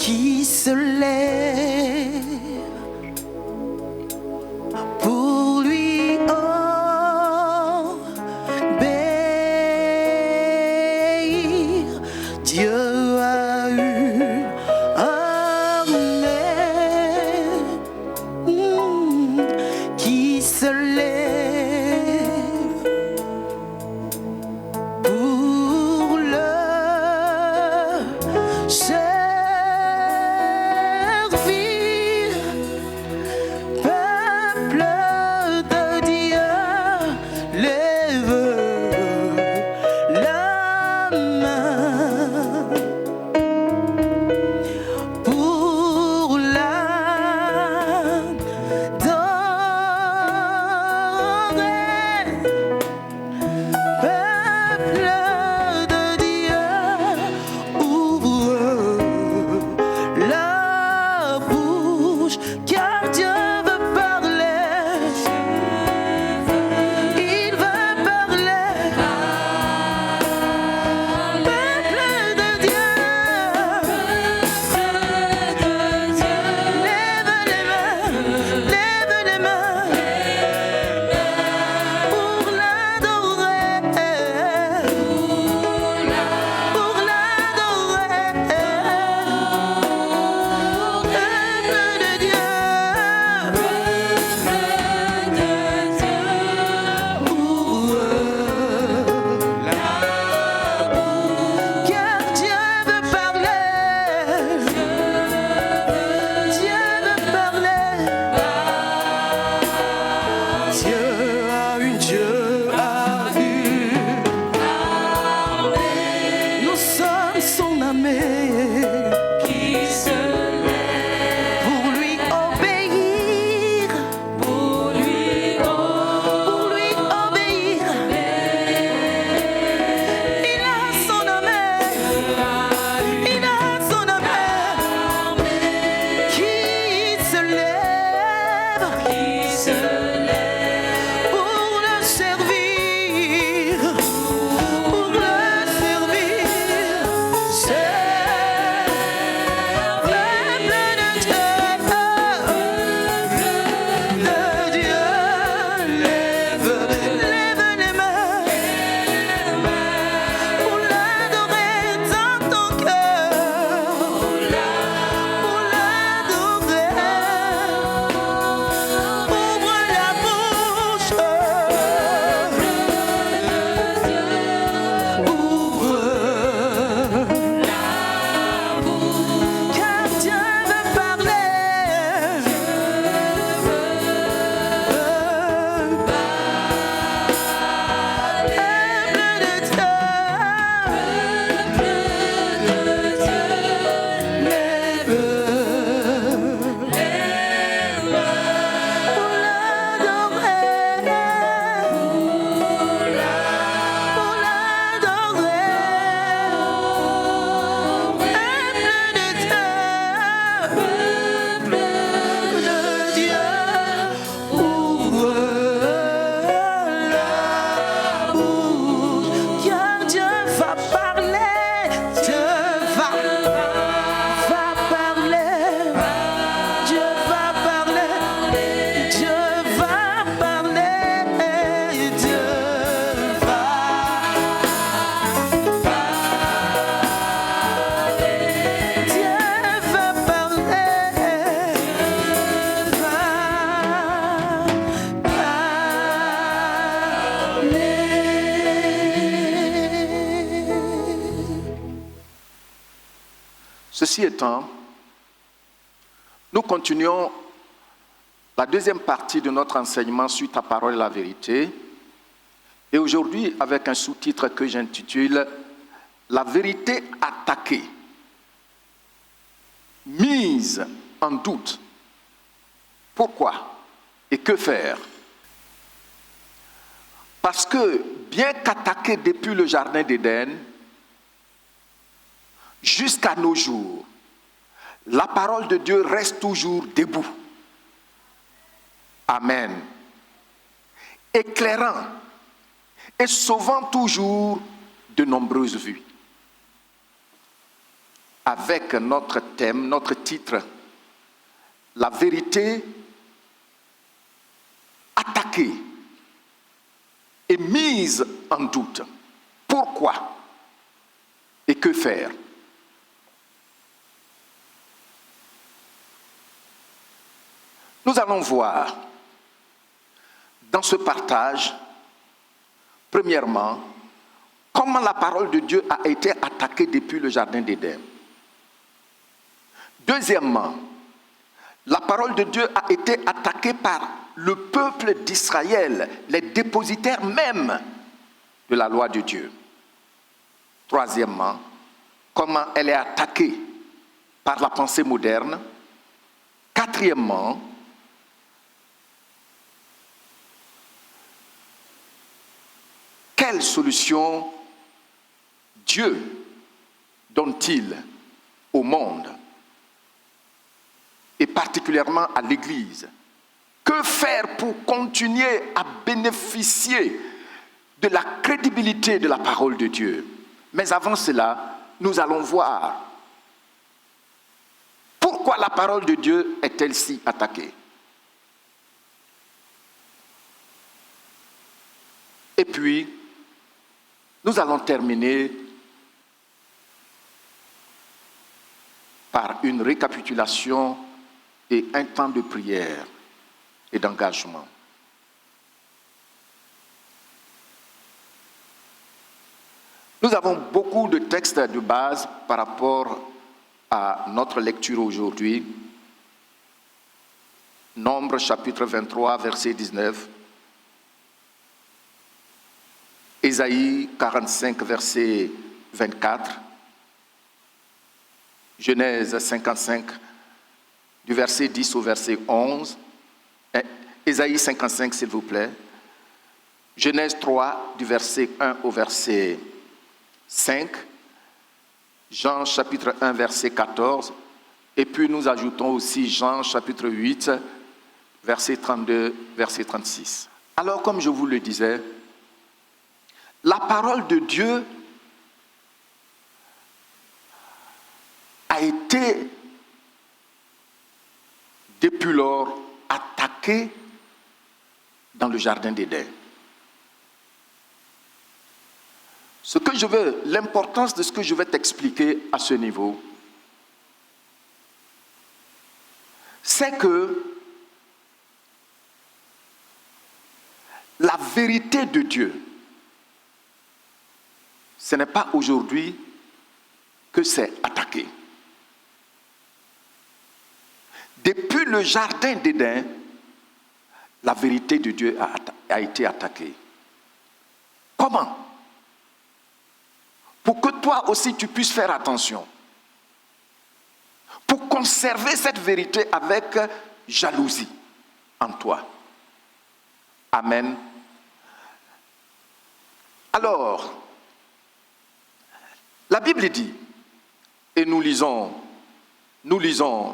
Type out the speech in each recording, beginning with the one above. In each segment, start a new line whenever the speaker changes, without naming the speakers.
qui se lève pour lui obéir. Dieu a eu qui se lève pour le servir. Peuple de Dieu, lève la main pour l'adorer. Peuple de Dieu, ouvre la bouche, car Dieu veut parler. Il veut parler. Peuple de Dieu, lève les mains pour l'adorer. Pour l'adorer. Peuple de Dieu, car Dieu veut parler. Dieu veut parler. Dieu a eu. Nous sommes son armée qui se lève pour lui obéir. Pour lui obéir. Il a son armée. Il a son armée qui se lève pour le servir. Pour le servir. Peuple de Dieu, lève les mains pour l'adorer dans ton cœur. Pour l'adorer. Ouvre la bouche. Car Dieu veut parler.
Ceci étant, nous continuons la deuxième partie de notre enseignement sur ta parole et la vérité. Et aujourd'hui, avec un sous-titre que j'intitule « La vérité attaquée, mise en doute. Pourquoi et que faire ?» Parce que, bien qu'attaquée depuis le jardin d'Éden, jusqu'à nos jours, la parole de Dieu reste toujours debout. Amen. Éclairant et sauvant toujours de nombreuses vies. avec notre thème, notre titre, la vérité attaquée et mise en doute. Pourquoi et que faire? Nous allons voir dans ce partage, premièrement, comment la parole de Dieu a été attaquée depuis le jardin d'Éden. Deuxièmement, la parole de Dieu a été attaquée par le peuple d'Israël, les dépositaires même de la loi de Dieu. Troisièmement, comment elle est attaquée par la pensée moderne. Quatrièmement, quelle solution Dieu donne-t-il au monde et particulièrement à l'Église? Que faire pour continuer à bénéficier de la crédibilité de la parole de Dieu? Mais avant cela, nous allons voir pourquoi la parole de Dieu est-elle si attaquée. Et puis, nous allons terminer par une récapitulation et un temps de prière et d'engagement. Nous avons beaucoup de textes de base par rapport à notre lecture aujourd'hui. Nombre chapitre 23, verset 19. Ésaïe 45, verset 24. Genèse 55, du verset 10 au verset 11. Ésaïe 55, s'il vous plaît. Genèse 3, du verset 1 au verset 5. Jean chapitre 1, verset 14. Et puis nous ajoutons aussi Jean chapitre 8, verset 32, verset 36. Alors, comme je vous le disais, la parole de Dieu a été, depuis lors, attaquée dans le jardin d'Éden. L'importance de ce que je vais t'expliquer à ce niveau, c'est que la vérité de Dieu, ce n'est pas aujourd'hui que c'est attaqué. Depuis le jardin d'Éden, la vérité de Dieu a été attaquée. Comment? Pour que toi aussi tu puisses faire attention. Pour conserver cette vérité avec jalousie en toi. Amen. Alors, la Bible dit, et nous lisons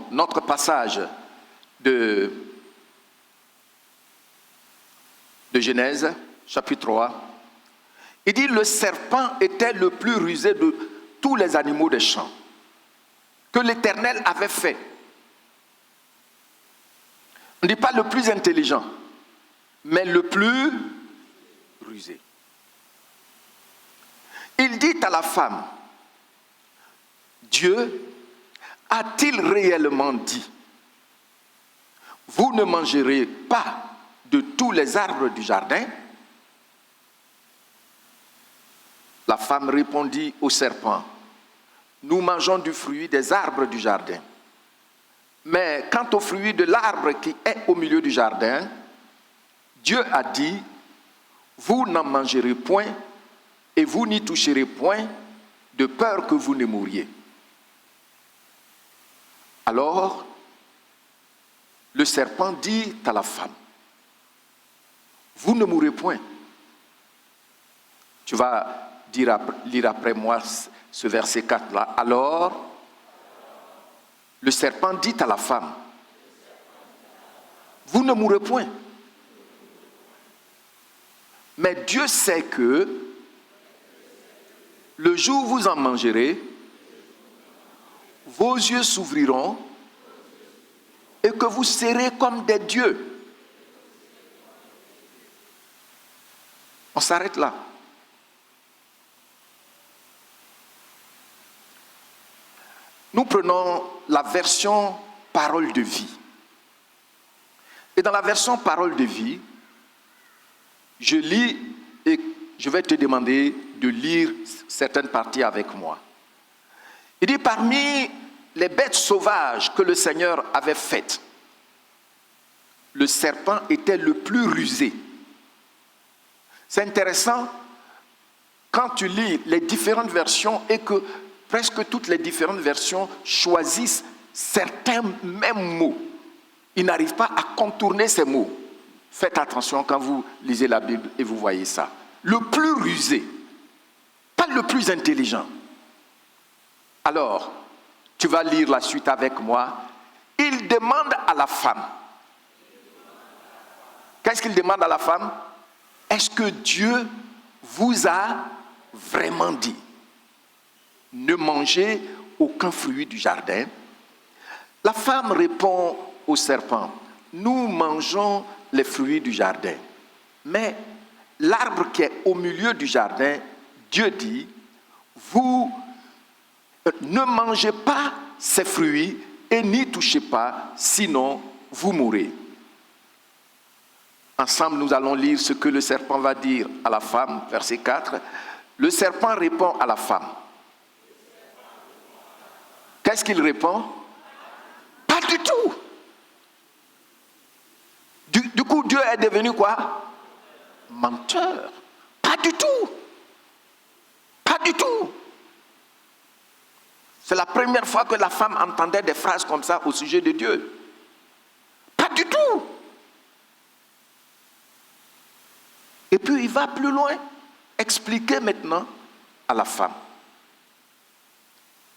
notre passage de Genèse, chapitre 3. Il dit, le serpent était le plus rusé de tous les animaux des champs que l'Éternel avait fait. On ne dit pas le plus intelligent, mais le plus rusé. Il dit à la femme, Dieu a-t-il réellement dit, vous ne mangerez pas de tous les arbres du jardin? La femme répondit au serpent, nous mangeons du fruit des arbres du jardin. Mais quant au fruit de l'arbre qui est au milieu du jardin, Dieu a dit, vous n'en mangerez point et vous n'y toucherez point, de peur que vous ne mouriez. Alors, le serpent dit à la femme, vous ne mourrez point. Tu vas lire après moi ce verset 4 là. Alors, le serpent dit à la femme, vous ne mourrez point. Mais Dieu sait que le jour où vous en mangerez, vos yeux s'ouvriront et que vous serez comme des dieux. On s'arrête là. Nous prenons la version parole de vie. Et dans la version parole de vie, je lis et je vais te demander de lire certaines parties avec moi. Il dit, parmi les bêtes sauvages que le Seigneur avait faites, le serpent était le plus rusé. C'est intéressant quand tu lis les différentes versions et que presque toutes les différentes versions choisissent certains mêmes mots. Ils n'arrivent pas à contourner ces mots. Faites attention quand vous lisez la Bible et vous voyez ça. Le plus rusé, pas le plus intelligent. Alors, tu vas lire la suite avec moi. Il demande à la femme. Qu'est-ce qu'il demande à la femme? Est-ce que Dieu vous a vraiment dit? Ne mangez aucun fruit du jardin. La femme répond au serpent, nous mangeons les fruits du jardin. Mais l'arbre qui est au milieu du jardin, Dieu dit, vous ne mangez pas ces fruits et n'y touchez pas, sinon vous mourrez. Ensemble, nous allons lire ce que le serpent va dire à la femme, verset 4. Le serpent répond à la femme. Qu'est-ce qu'il répond? Pas du tout. Du coup, Dieu est devenu quoi? Menteur. Pas du tout. Pas du tout. C'est la première fois que la femme entendait des phrases comme ça au sujet de Dieu. Pas du tout. Et puis il va plus loin, expliquer maintenant à la femme.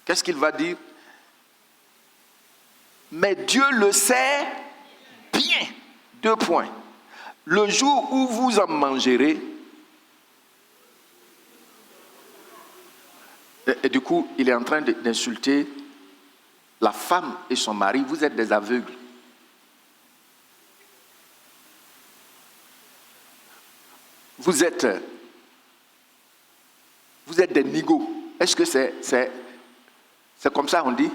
Qu'est-ce qu'il va dire? Mais Dieu le sait bien. 2 points. Le jour où vous en mangerez, et du coup, il est en train d'insulter la femme et son mari. Vous êtes des aveugles. Vous êtes des nigauds. Est-ce que c'est comme ça on dit?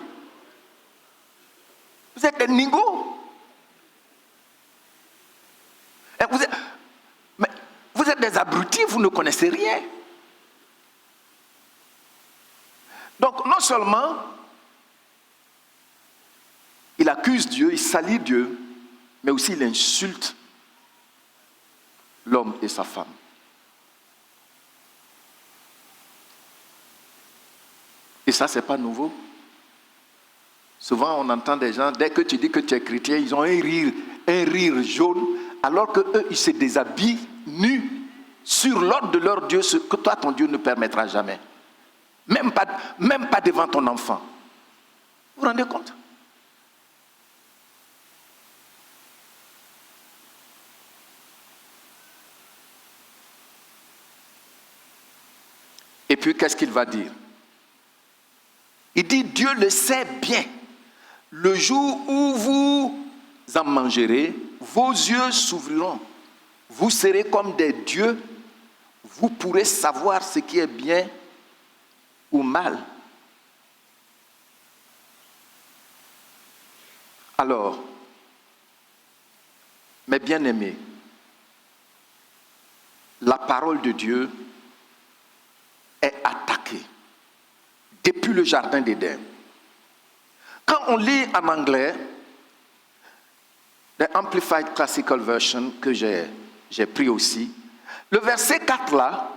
Vous êtes des nigauds. Vous êtes des abrutis, vous ne connaissez rien. Donc non seulement il accuse Dieu, il salit Dieu, mais aussi il insulte l'homme et sa femme. Et ça, c'est pas nouveau. Souvent, on entend des gens, dès que tu dis que tu es chrétien, ils ont un rire jaune, alors qu'eux, ils se déshabillent nus sur l'ordre de leur Dieu, ce que toi, ton Dieu ne permettra jamais. Même pas devant ton enfant. Vous vous rendez compte? Et puis, qu'est-ce qu'il va dire? Il dit, Dieu le sait bien. Le jour où vous en mangerez, vos yeux s'ouvriront. Vous serez comme des dieux. Vous pourrez savoir ce qui est bien ou mal. Alors, mes bien-aimés, la parole de Dieu est attaquée depuis le jardin d'Éden. Quand on lit en anglais, the Amplified Classical Version que j'ai pris aussi, le verset 4 là,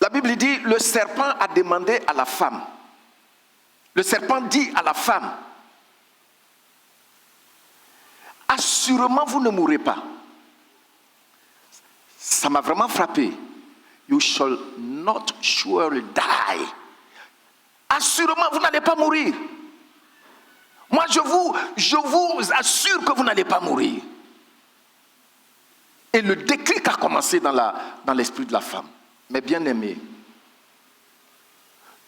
la Bible dit, le serpent a demandé à la femme. Le serpent dit à la femme, assurément vous ne mourrez pas. Ça m'a vraiment frappé. You shall not surely die. Assurément vous n'allez pas mourir. Moi je vous assure que vous n'allez pas mourir. Et le déclic a commencé dans l'esprit de la femme. Mais bien aimé,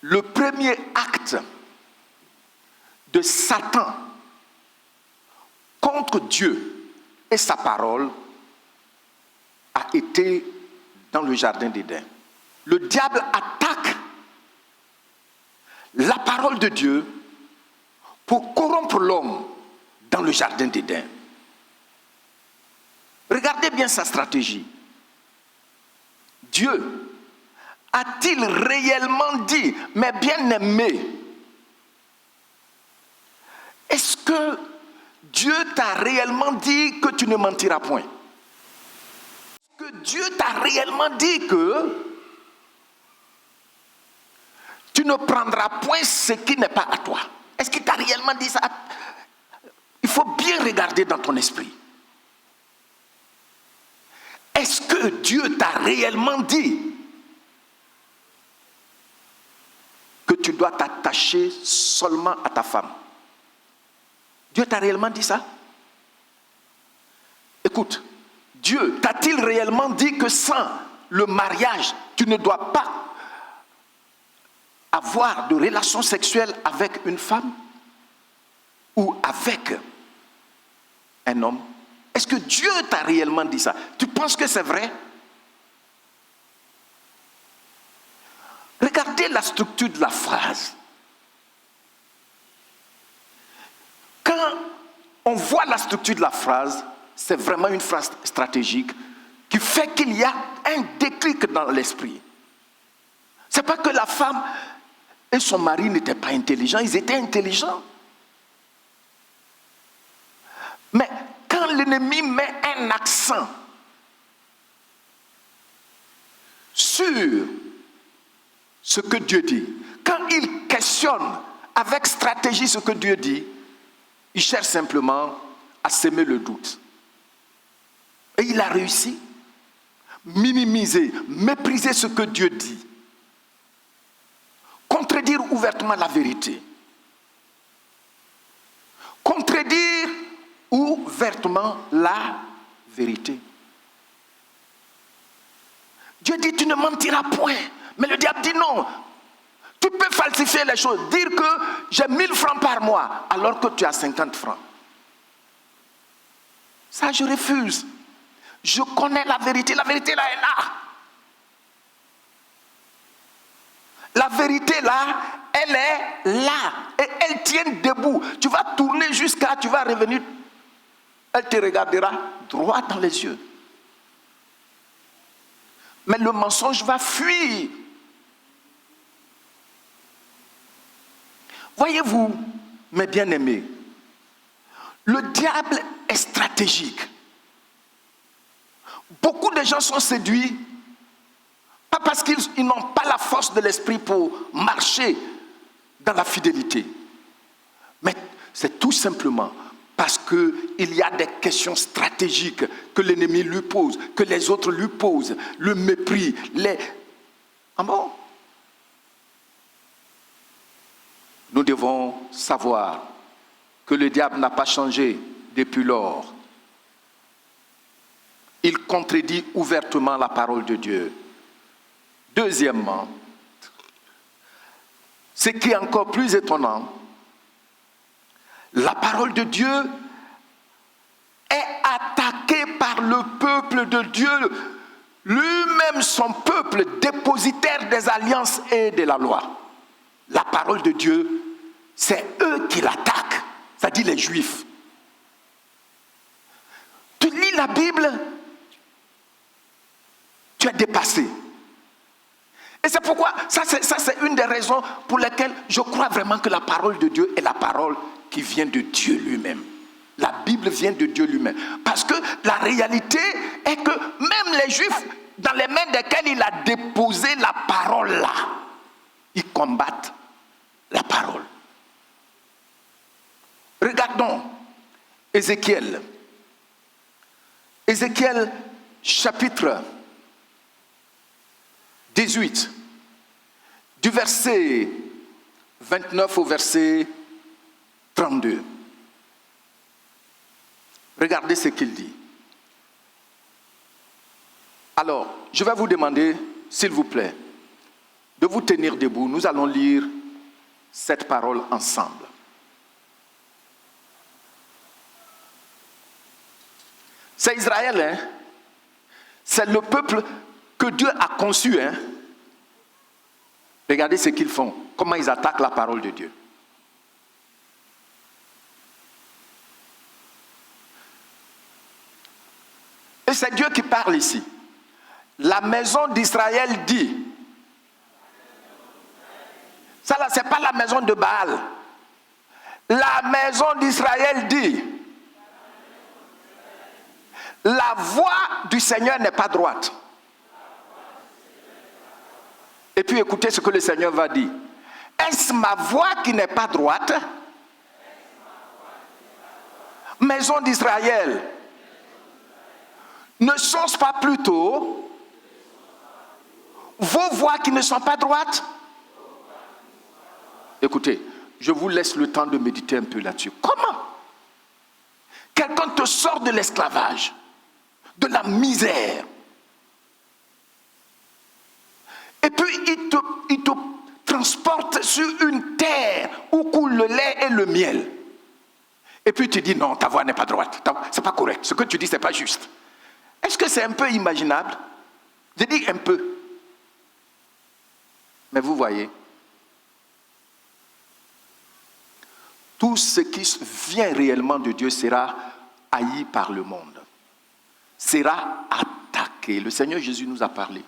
le premier acte de Satan contre Dieu et sa parole a été dans le jardin d'Éden. Le diable attaque la parole de Dieu pour corrompre l'homme dans le jardin d'Éden. Regardez bien sa stratégie. Dieu a-t-il réellement dit, mes bien-aimés, est-ce que Dieu t'a réellement dit que tu ne mentiras point? Est-ce que Dieu t'a réellement dit que tu ne prendras point ce qui n'est pas à toi? Est-ce qu'il t'a réellement dit ça? Il faut bien regarder dans ton esprit. Est-ce que Dieu t'a réellement dit que tu dois t'attacher seulement à ta femme? Dieu t'a réellement dit ça? Écoute, Dieu t'a-t-il réellement dit que sans le mariage, tu ne dois pas avoir de relations sexuelles avec une femme ou avec un homme? Est-ce que Dieu t'a réellement dit ça? Tu penses que c'est vrai? Regardez la structure de la phrase. Quand on voit la structure de la phrase, c'est vraiment une phrase stratégique qui fait qu'il y a un déclic dans l'esprit. Ce n'est pas que la femme et son mari n'étaient pas intelligents, ils étaient intelligents. Mais quand l'ennemi met un accent sur ce que Dieu dit, quand il questionne avec stratégie ce que Dieu dit, il cherche simplement à semer le doute. Et il a réussi. Minimiser, mépriser ce que Dieu dit. Contredire ouvertement la vérité. Contredire ouvertement la vérité. Dieu dit, tu ne mentiras point. Mais le diable dit non. Tu peux falsifier les choses. Dire que j'ai 1000 francs par mois alors que tu as 50 francs. Ça, je refuse. Je connais la vérité. La vérité là est là. La vérité là, elle est là. Et elle tient debout. Tu vas tourner jusqu'à, tu vas revenir. Elle te regardera droit dans les yeux. Mais le mensonge va fuir. Voyez-vous, mes bien-aimés, le diable est stratégique. Beaucoup de gens sont séduits, pas parce qu'ils n'ont pas la force de l'esprit pour marcher dans la fidélité, mais c'est tout simplement parce qu'il y a des questions stratégiques que l'ennemi lui pose, que les autres lui posent, le mépris, Ah bon? Nous devons savoir que le diable n'a pas changé depuis lors. Il contredit ouvertement la parole de Dieu. Deuxièmement, ce qui est encore plus étonnant, la parole de Dieu est attaquée par le peuple de Dieu, lui-même son peuple, dépositaire des alliances et de la loi. La parole de Dieu, c'est eux qui l'attaquent, c'est-à-dire les Juifs. Tu lis la Bible, tu es dépassé. Et c'est pourquoi, ça c'est une des raisons pour lesquelles je crois vraiment que la parole de Dieu est la parole qui vient de Dieu lui-même. La Bible vient de Dieu lui-même. Parce que la réalité est que même les Juifs, dans les mains desquels il a déposé la parole là, ils combattent la parole. Regardons Ézéchiel. Ézéchiel chapitre 18, du verset 29 au verset 32. Regardez ce qu'il dit. Alors, je vais vous demander, s'il vous plaît, de vous tenir debout. Nous allons lire cette parole ensemble. C'est Israël, hein? C'est le peuple que Dieu a conçu. Hein? Regardez ce qu'ils font, comment ils attaquent la parole de Dieu. Et c'est Dieu qui parle ici. La maison d'Israël dit. Ça là, ce n'est pas la maison de Baal. La maison d'Israël dit. La voix du Seigneur n'est pas droite. Et puis écoutez ce que le Seigneur va dire. Est-ce ma voix qui n'est pas droite? Maison d'Israël, ne sont-ce pas plutôt vos voix qui ne sont pas droites? Écoutez, je vous laisse le temps de méditer un peu là-dessus. Comment quelqu'un te sort de l'esclavage, de la misère, et puis il te transporte sur une terre où coule le lait et le miel. Et puis tu dis non, ta voix n'est pas droite, c'est pas correct, ce que tu dis c'est pas juste. Est-ce que c'est un peu imaginable? Je dis un peu. Mais vous voyez, tout ce qui vient réellement de Dieu sera haï par le monde, sera attaqué. Le Seigneur Jésus nous a parlé.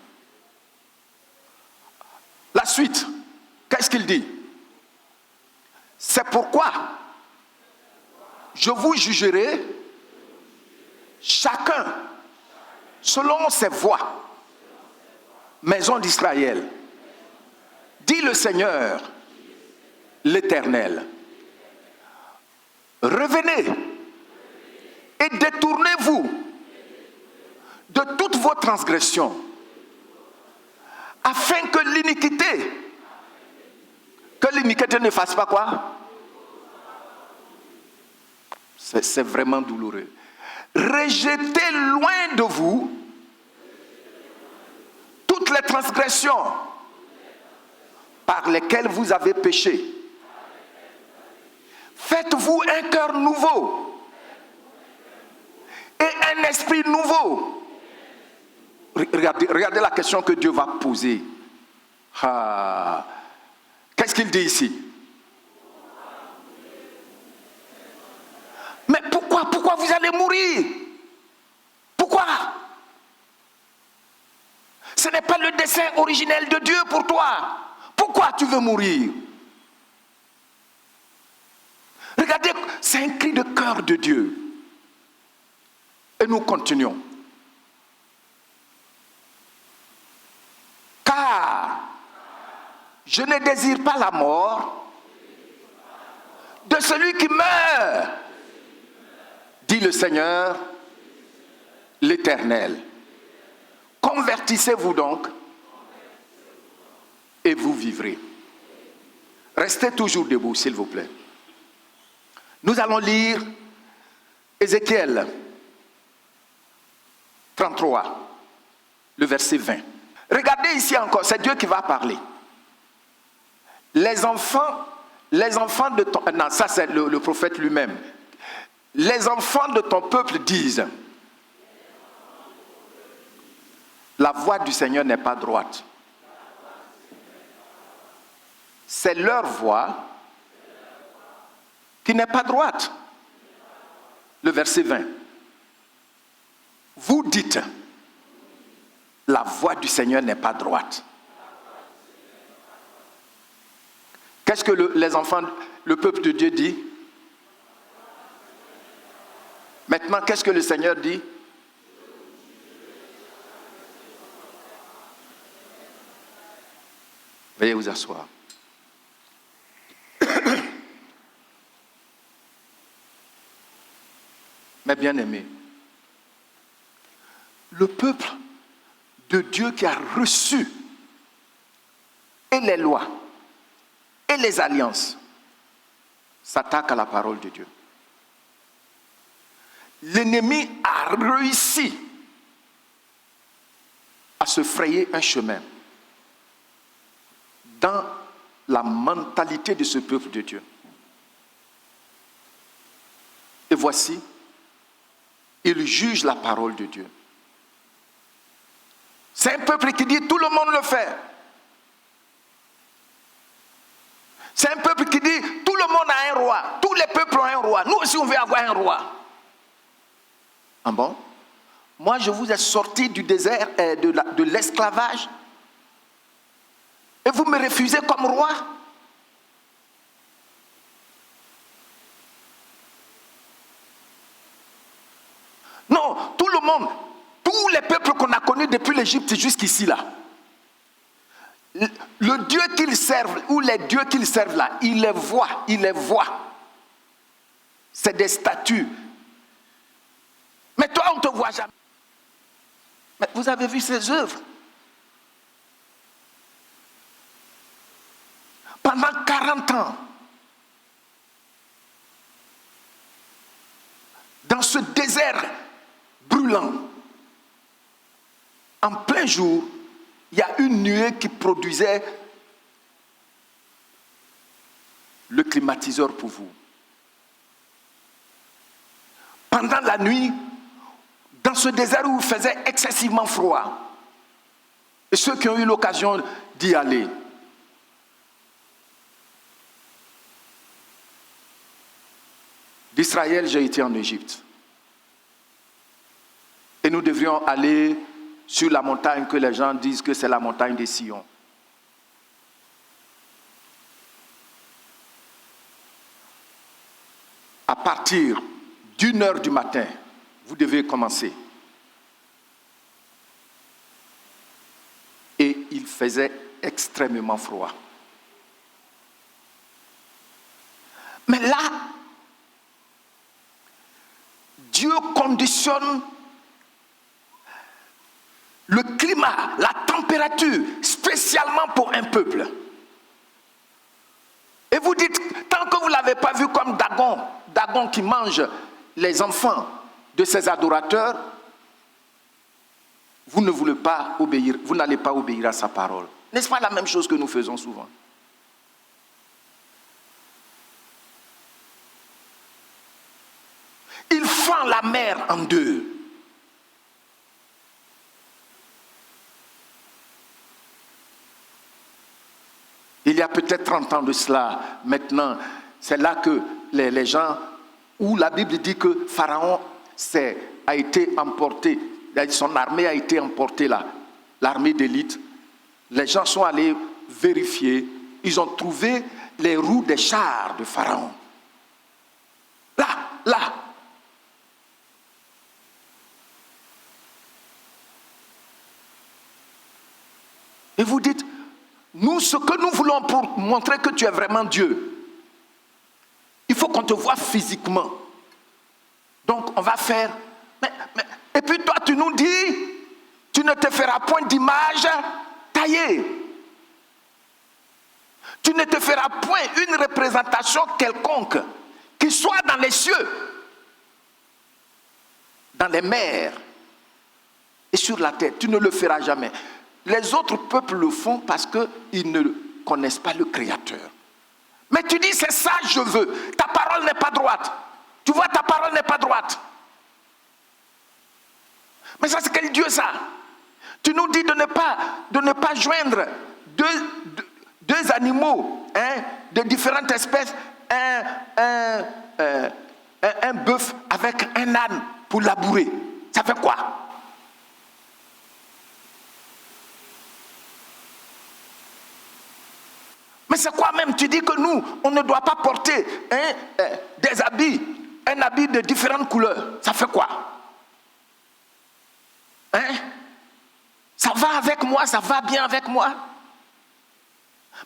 La suite, qu'est-ce qu'il dit? C'est pourquoi je vous jugerai chacun selon ses voies. Maison d'Israël, dit le Seigneur, l'Éternel. Revenez et détournez-vous de toutes vos transgressions, afin que l'iniquité ne fasse pas quoi? C'est vraiment douloureux. Rejetez loin de vous toutes les transgressions par lesquelles vous avez péché. Faites-vous un cœur nouveau et un esprit nouveau. Regardez la question que Dieu va poser. Qu'est-ce qu'il dit ici? Mais pourquoi vous allez mourir? Pourquoi? Ce n'est pas le dessein originel de Dieu pour toi. Pourquoi tu veux mourir? Regardez, c'est un cri de cœur de Dieu. Et nous continuons. Car je ne désire pas la mort de celui qui meurt, dit le Seigneur, l'Éternel. Convertissez-vous donc et vous vivrez. Restez toujours debout, s'il vous plaît. Nous allons lire Ézéchiel 33, le verset 20. Regardez ici encore, c'est Dieu qui va parler. Les enfants de ton... Non, ça c'est le prophète lui-même. Les enfants de ton peuple disent, la voix du Seigneur n'est pas droite. C'est leur voix qui n'est pas droite. Le verset 20. Vous dites, la voix du Seigneur n'est pas droite. Qu'est-ce que les enfants, le peuple de Dieu dit? Maintenant, qu'est-ce que le Seigneur dit? Veuillez vous asseoir. Mes bien-aimés, le peuple de Dieu qui a reçu et les lois et les alliances s'attaque à la parole de Dieu. L'ennemi a réussi à se frayer un chemin la mentalité de ce peuple de Dieu. Et voici, il juge la parole de Dieu. C'est un peuple qui dit tout le monde le fait. C'est un peuple qui dit tout le monde a un roi. Tous les peuples ont un roi. Nous aussi on veut avoir un roi. Ah bon? Moi je vous ai sorti du désert, de l'esclavage. Et vous me refusez comme roi? Non, tout le monde, tous les peuples qu'on a connus depuis l'Égypte jusqu'ici là, le Dieu qu'ils servent, ou les dieux qu'ils servent là, ils les voient. C'est des statues. Mais toi, on ne te voit jamais. Mais vous avez vu ses œuvres. Pendant 40 ans, dans ce désert brûlant, en plein jour, il y a une nuée qui produisait le climatiseur pour vous. Pendant la nuit, dans ce désert où il faisait excessivement froid, et ceux qui ont eu l'occasion d'y aller, d'Israël, j'ai été en Égypte. Et nous devrions aller sur la montagne que les gens disent que c'est la montagne des Sion. À partir d'1h du matin, vous devez commencer. Et il faisait extrêmement froid. Mais là, Dieu conditionne le climat, la température, spécialement pour un peuple. Et vous dites, tant que vous ne l'avez pas vu comme Dagon qui mange les enfants de ses adorateurs, vous ne voulez pas obéir, vous n'allez pas obéir à sa parole. N'est-ce pas la même chose que nous faisons souvent? Il fend la mer en deux. Il y a peut-être 30 ans de cela, maintenant, c'est là que les gens, où la Bible dit que Pharaon a été emporté, son armée a été emportée là, l'armée d'élite. Les gens sont allés vérifier, ils ont trouvé les roues des chars de Pharaon. Là. Et vous dites, nous, ce que nous voulons pour montrer que tu es vraiment Dieu, il faut qu'on te voie physiquement. Donc, on va faire... et puis toi, tu nous dis, tu ne te feras point d'image taillée. Tu ne te feras point une représentation quelconque qui soit dans les cieux, dans les mers et sur la terre. Tu ne le feras jamais. Les autres peuples le font parce qu'ils ne connaissent pas le Créateur. Mais tu dis, c'est ça je veux. Ta parole n'est pas droite. Tu vois, ta parole n'est pas droite. Mais ça, c'est quel Dieu ça? Tu nous dis de ne pas joindre deux animaux de différentes espèces, un bœuf avec un âne pour labourer. Ça fait quoi? Mais c'est quoi même? Tu dis que nous, on ne doit pas porter des habits, un habit de différentes couleurs. Ça fait quoi? Ça va avec moi, ça va bien avec moi.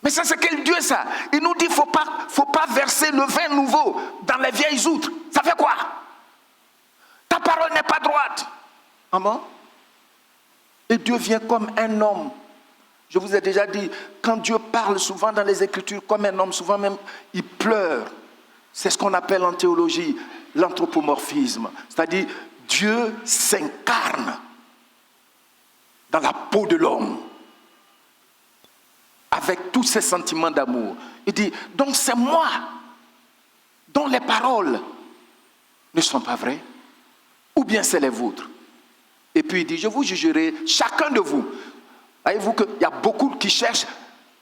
Mais ça, c'est quel Dieu ça? Il nous dit, faut pas verser le vin nouveau dans les vieilles outres. Ça fait quoi? Ta parole n'est pas droite. Amen. Et Dieu vient comme un homme. Je vous ai déjà dit, quand Dieu parle souvent dans les Écritures comme un homme, souvent même, il pleure. C'est ce qu'on appelle en théologie l'anthropomorphisme. C'est-à-dire, Dieu s'incarne dans la peau de l'homme. avec tous ses sentiments d'amour. Il dit, donc c'est moi dont les paroles ne sont pas vraies, ou bien c'est les vôtres. Et puis il dit, je vous jugerai chacun de vous. Voyez-vous qu'il y a beaucoup qui cherchent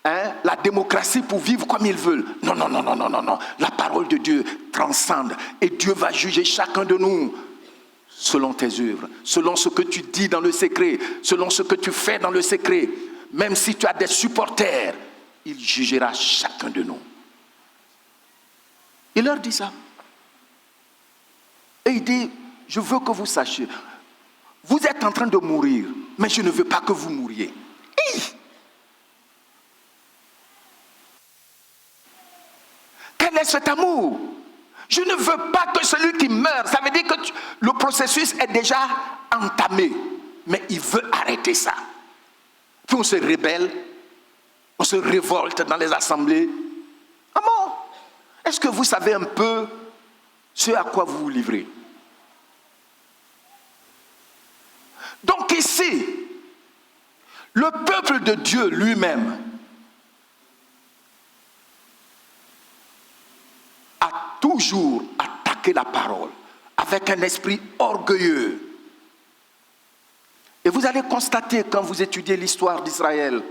la démocratie pour vivre comme ils veulent. Non, non, non, non, non, non, non. La parole de Dieu transcende et Dieu va juger chacun de nous selon tes œuvres, selon ce que tu dis dans le secret, selon ce que tu fais dans le secret. Même si tu as des supporters, il jugera chacun de nous. Il leur dit ça. Et il dit, je veux que vous sachiez, vous êtes en train de mourir, mais je ne veux pas que vous mouriez. Quel est cet amour? Je ne veux pas que celui qui meurt, ça veut dire que le processus est déjà entamé, mais il veut arrêter ça. Puis on se rébelle, on se révolte dans les assemblées. Ah bon? Est-ce que vous savez un peu ce à quoi vous vous livrez? Donc ici, le peuple de Dieu lui-même a toujours attaqué la parole avec un esprit orgueilleux. Et vous allez constater quand vous étudiez l'histoire d'Israël,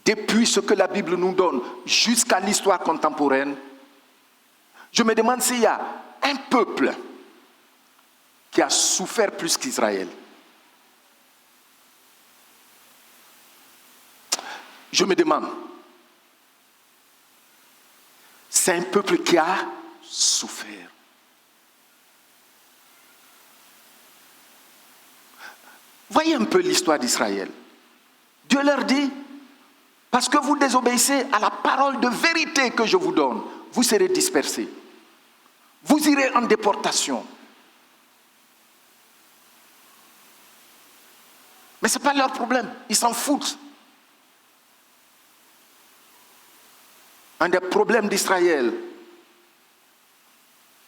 depuis ce que la Bible nous donne jusqu'à l'histoire contemporaine, je me demande s'il y a un peuple qui a souffert plus qu'Israël. Je me demande. C'est un peuple qui a souffert. Voyez un peu l'histoire d'Israël. Dieu leur dit, parce que vous désobéissez à la parole de vérité que je vous donne, vous serez dispersés. Vous irez en déportation. Mais ce n'est pas leur problème, ils s'en foutent. Un des problèmes d'Israël,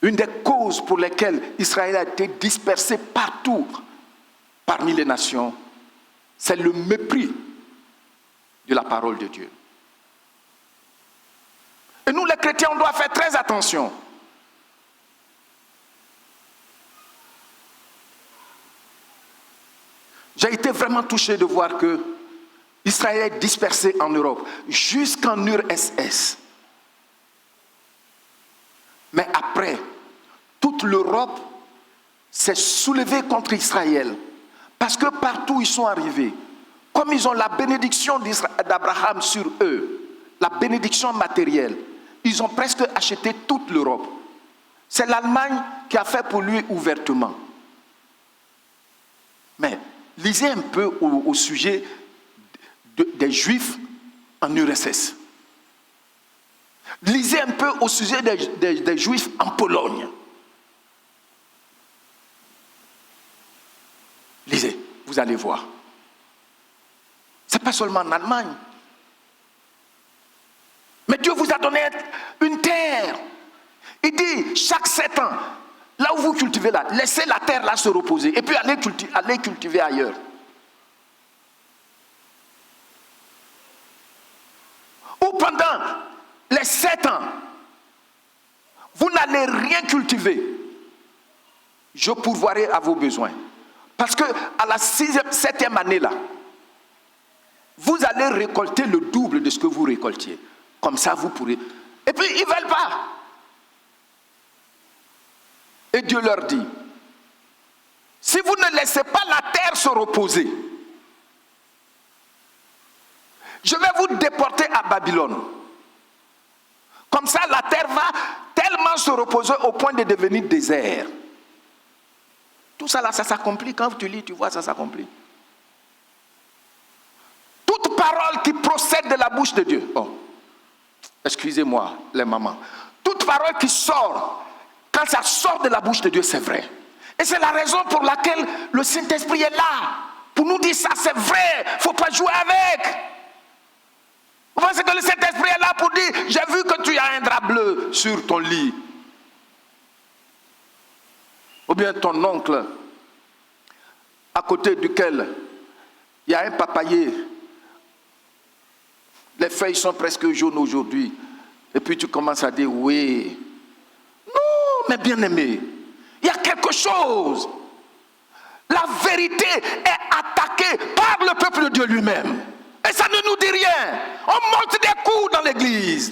une des causes pour lesquelles Israël a été dispersé partout parmi les nations, c'est le mépris de la parole de Dieu. Et nous les chrétiens, on doit faire très attention. J'ai été vraiment touché de voir que Israël est dispersé en Europe, jusqu'en URSS. Mais après, toute l'Europe s'est soulevée contre Israël. Parce que partout où ils sont arrivés, comme ils ont la bénédiction d'Abraham sur eux, la bénédiction matérielle, ils ont presque acheté toute l'Europe. C'est l'Allemagne qui a fait pour lui ouvertement. Mais lisez un peu au sujet des Juifs en URSS. Lisez un peu au sujet des Juifs en Pologne. Lisez, vous allez voir. Ce n'est pas seulement en Allemagne. Mais Dieu vous a donné une terre. Il dit, chaque 7 ans, là où vous cultivez là, laissez la terre là se reposer et puis allez cultiver ailleurs. Ou pendant les 7 ans, vous n'allez rien cultiver. Je pourvoirai à vos besoins. Parce que à la 7e année là, vous allez récolter le double de ce que vous récoltiez. Comme ça, vous pourrez. Et puis, ils ne veulent pas. Et Dieu leur dit, si vous ne laissez pas la terre se reposer, je vais vous déporter à Babylone. Comme ça, la terre va tellement se reposer au point de devenir désert. Tout ça là, ça s'accomplit. Quand tu lis, tu vois, ça s'accomplit. Toute parole qui procède de la bouche de Dieu. Oh, excusez-moi, les mamans. Toute parole qui sort, quand ça sort de la bouche de Dieu, c'est vrai. Et c'est la raison pour laquelle le Saint-Esprit est là. Pour nous dire ça, c'est vrai. Il ne faut pas jouer avec. Vous pensez que le Saint-Esprit est là pour dire, j'ai vu que tu as un drap bleu sur ton lit. Ou bien ton oncle, à côté duquel il y a un papayer les feuilles sont presque jaunes aujourd'hui. Et puis tu commences à dire, oui. Non, mais bien aimé, il y a quelque chose. La vérité est attaquée par le peuple de Dieu lui-même. Et ça ne nous dit rien. On monte des coups dans l'église.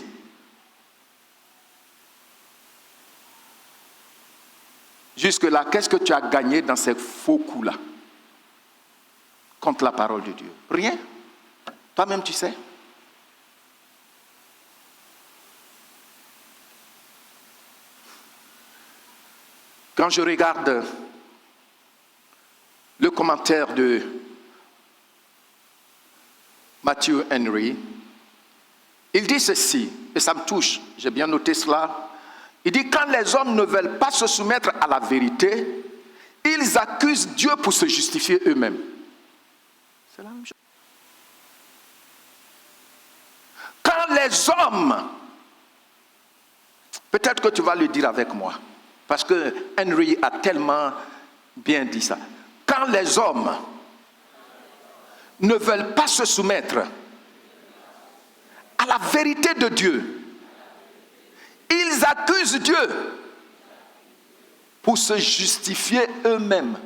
Jusque-là, qu'est-ce que tu as gagné dans ces faux coups-là contre la parole de Dieu? Rien. Toi-même, tu sais. Quand je regarde le commentaire de Matthew Henry, il dit ceci, et ça me touche, j'ai bien noté cela. Il dit, quand les hommes ne veulent pas se soumettre à la vérité, ils accusent Dieu pour se justifier eux-mêmes. C'est la même chose. Quand les hommes, peut-être que tu vas le dire avec moi, parce que Henry a tellement bien dit ça. Quand les hommes ne veulent pas se soumettre à la vérité de Dieu, ils accusent Dieu pour se justifier eux-mêmes.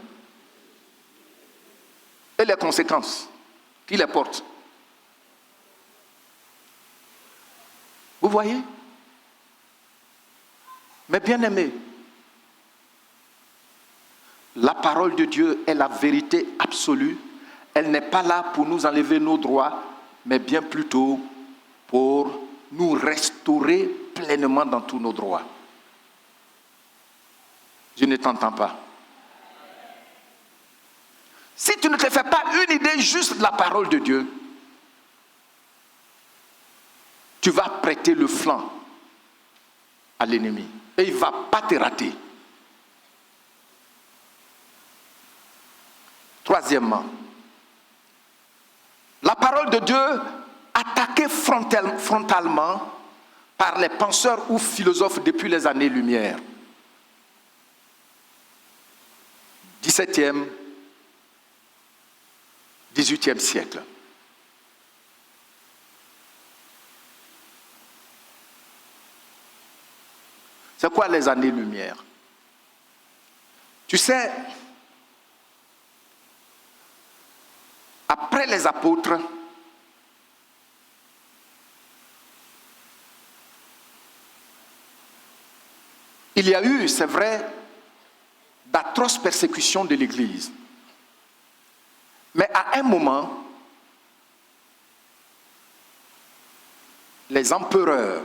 Et les conséquences qui les portent. Vous voyez? Mais bien aimés, la parole de Dieu est la vérité absolue. Elle n'est pas là pour nous enlever nos droits, mais bien plutôt pour nous restaurer pleinement dans tous nos droits. Je ne t'entends pas. Si tu ne te fais pas une idée juste de la parole de Dieu, tu vas prêter le flanc à l'ennemi et il ne va pas te rater. Troisièmement, la parole de Dieu attaquée frontalement par les penseurs ou philosophes depuis les années-lumière. 17e, 18e siècle. C'est quoi les années-lumière? Tu sais, après les apôtres, il y a eu, c'est vrai, d'atroces persécutions de l'Église. Mais à un moment, les empereurs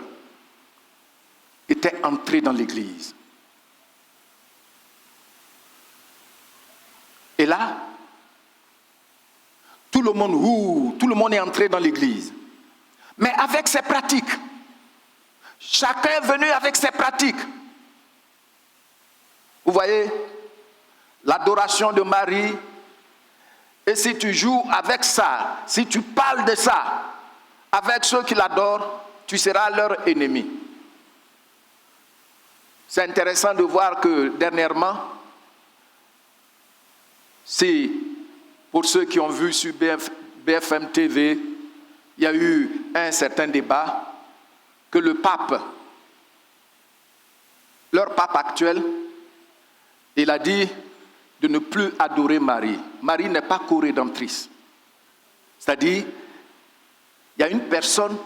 étaient entrés dans l'Église. Et là, tout le monde est entré dans l'Église. Mais avec ses pratiques. Chacun est venu avec ses pratiques. Vous voyez, l'adoration de Marie, et si tu joues avec ça, si tu parles de ça, avec ceux qui l'adorent, tu seras leur ennemi. C'est intéressant de voir que dernièrement, c'est pour ceux qui ont vu sur BFM TV, il y a eu un certain débat que le pape, leur pape actuel, il a dit de ne plus adorer Marie. Marie n'est pas co-rédemptrice. C'est-à-dire, il y a une personne,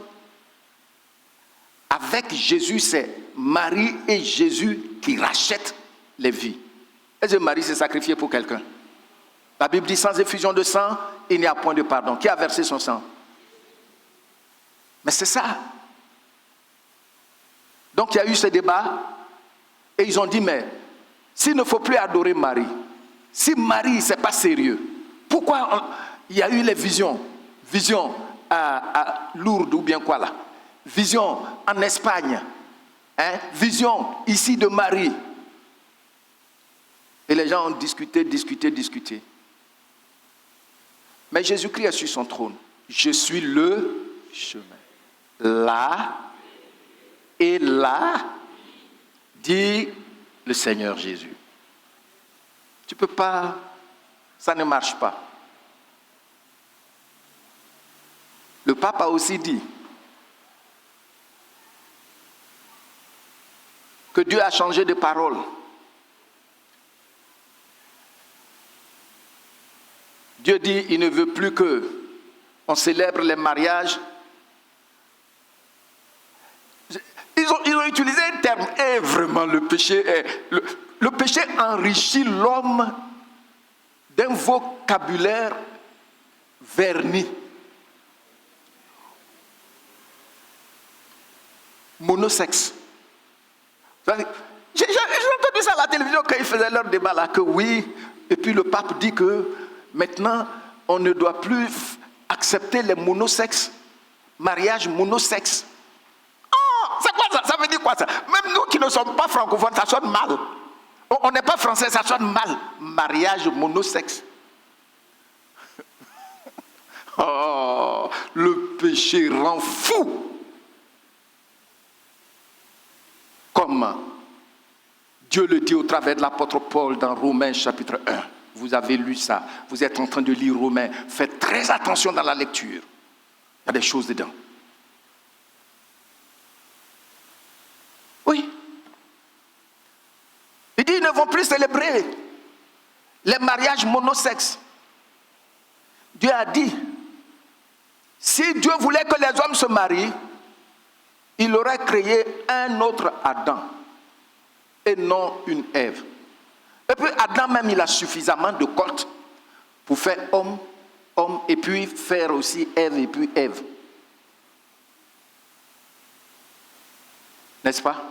avec Jésus, c'est Marie et Jésus qui rachètent les vies. Est-ce que Marie s'est sacrifiée pour quelqu'un? La Bible dit, sans effusion de sang, il n'y a point de pardon. Qui a versé son sang? Mais c'est ça. Donc il y a eu ce débat, et ils ont dit, mais s'il ne faut plus adorer Marie, si Marie, c'est pas sérieux, pourquoi il y a eu les visions à Lourdes ou bien quoi là, vision en Espagne, vision ici de Marie. Et les gens ont discuté. Mais Jésus-Christ est sur son trône. Je suis le chemin. Là et là, dit le Seigneur Jésus. Tu ne peux pas, ça ne marche pas. Le pape a aussi dit, que Dieu a changé de parole. Dieu dit, il ne veut plus qu'on célèbre les mariages. Ils ont utilisé un terme, et vraiment le péché enrichit l'homme d'un vocabulaire verni. Monosexe. J'ai entendu ça à la télévision quand ils faisaient leur débat là, que oui, et puis le pape dit que maintenant on ne doit plus accepter les monosexes, mariage monosexe. Oh, c'est quoi ça? Ça veut dire quoi ça? Même nous qui ne sommes pas francophones, ça sonne mal. On n'est pas français, ça sonne mal. Mariage monosexe. Oh, le péché rend fou. Comme Dieu le dit au travers de l'apôtre Paul dans Romains chapitre 1. Vous avez lu ça, vous êtes en train de lire Romains. Faites très attention dans la lecture. Il y a des choses dedans. Oui. Il dit, ils ne vont plus célébrer les mariages monosexes. Dieu a dit, si Dieu voulait que les hommes se marient, il aurait créé un autre Adam et non une Ève. Et puis Adam même, il a suffisamment de côtes pour faire homme, et puis faire aussi Ève et puis Ève. N'est-ce pas?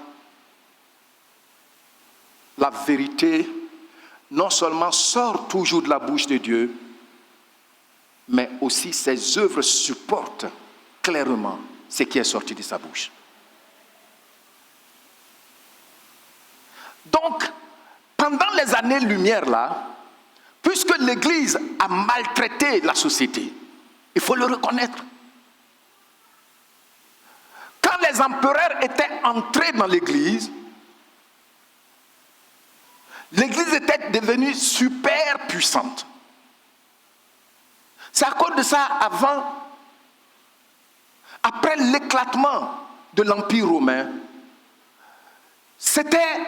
La vérité, non seulement sort toujours de la bouche de Dieu, mais aussi ses œuvres supportent clairement ce qui est sorti de sa bouche. Donc, pendant les années-lumière là, puisque l'Église a maltraité la société, il faut le reconnaître. Quand les empereurs étaient entrés dans l'Église, l'Église était devenue super puissante. C'est à cause de ça, après l'éclatement de l'Empire romain, c'était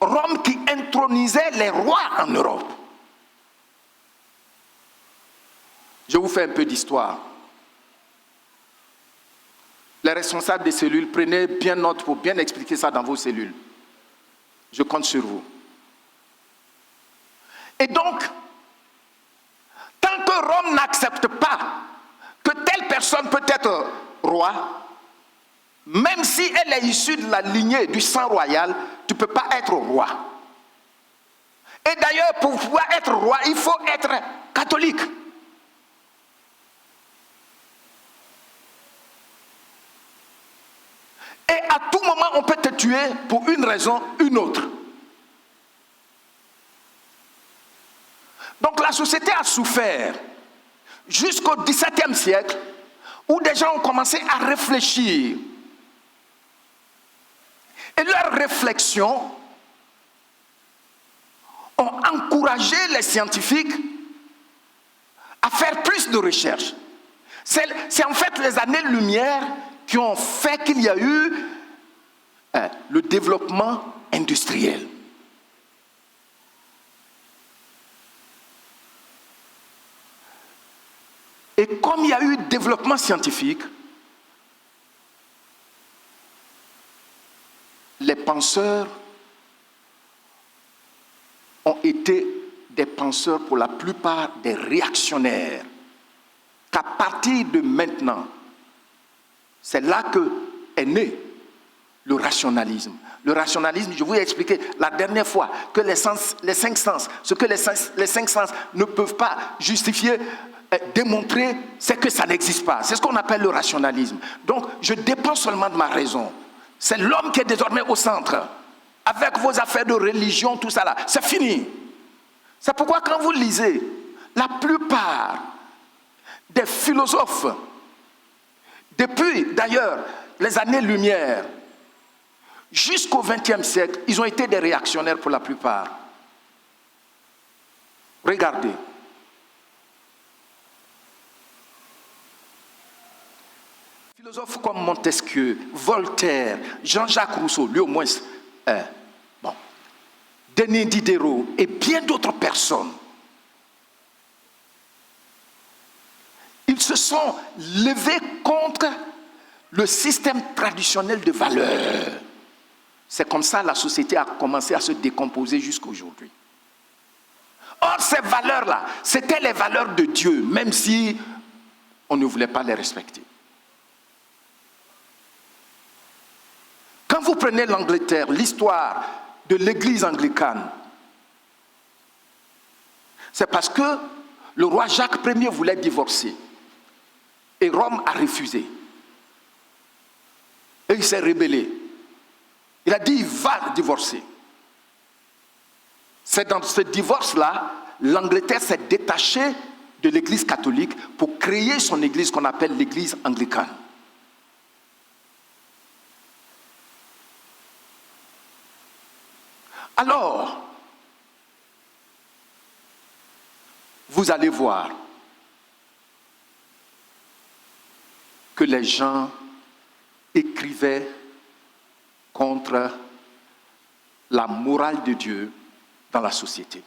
Rome qui intronisait les rois en Europe. Je vous fais un peu d'histoire. Les responsables des cellules, prenez bien note pour bien expliquer ça dans vos cellules. Je compte sur vous. Et donc, tant que Rome n'accepte pas que telle personne peut être roi, même si elle est issue de la lignée du sang royal, tu ne peux pas être roi. Et d'ailleurs, pour pouvoir être roi, il faut être catholique. Et à tout moment, on peut te tuer pour une raison ou une autre. Donc la société a souffert jusqu'au XVIIe siècle, où des gens ont commencé à réfléchir. Et leurs réflexions ont encouragé les scientifiques à faire plus de recherches. C'est en fait les années-lumière qui ont fait qu'il y a eu le développement industriel. Et comme il y a eu développement scientifique, les penseurs ont été des penseurs pour la plupart des réactionnaires. Qu'à partir de maintenant, c'est là que est né le rationalisme. Le rationalisme, je vous ai expliqué la dernière fois que les cinq sens, ce que les cinq sens ne peuvent pas justifier, démontrer, c'est que ça n'existe pas. C'est ce qu'on appelle le rationalisme. Donc, je dépends seulement de ma raison. C'est l'homme qui est désormais au centre. Avec vos affaires de religion, tout ça là, c'est fini. C'est pourquoi quand vous lisez, la plupart des philosophes, depuis d'ailleurs les années-lumière, jusqu'au XXe siècle, ils ont été des réactionnaires pour la plupart. Regardez. Philosophes comme Montesquieu, Voltaire, Jean-Jacques Rousseau, lui au moins, Denis Diderot et bien d'autres personnes, ils se sont levés contre le système traditionnel de valeurs. C'est comme ça que la société a commencé à se décomposer jusqu'à aujourd'hui. Or, ces valeurs-là, c'était les valeurs de Dieu, même si on ne voulait pas les respecter. Quand vous prenez l'Angleterre, l'histoire de l'église anglicane, c'est parce que le roi Jacques Ier voulait divorcer. Et Rome a refusé. Et il s'est rébellé. Il a dit, il va divorcer. C'est dans ce divorce-là, l'Angleterre s'est détachée de l'église catholique pour créer son église qu'on appelle l'église anglicane. Alors, vous allez voir que les gens écrivaient contre la morale de Dieu dans la société.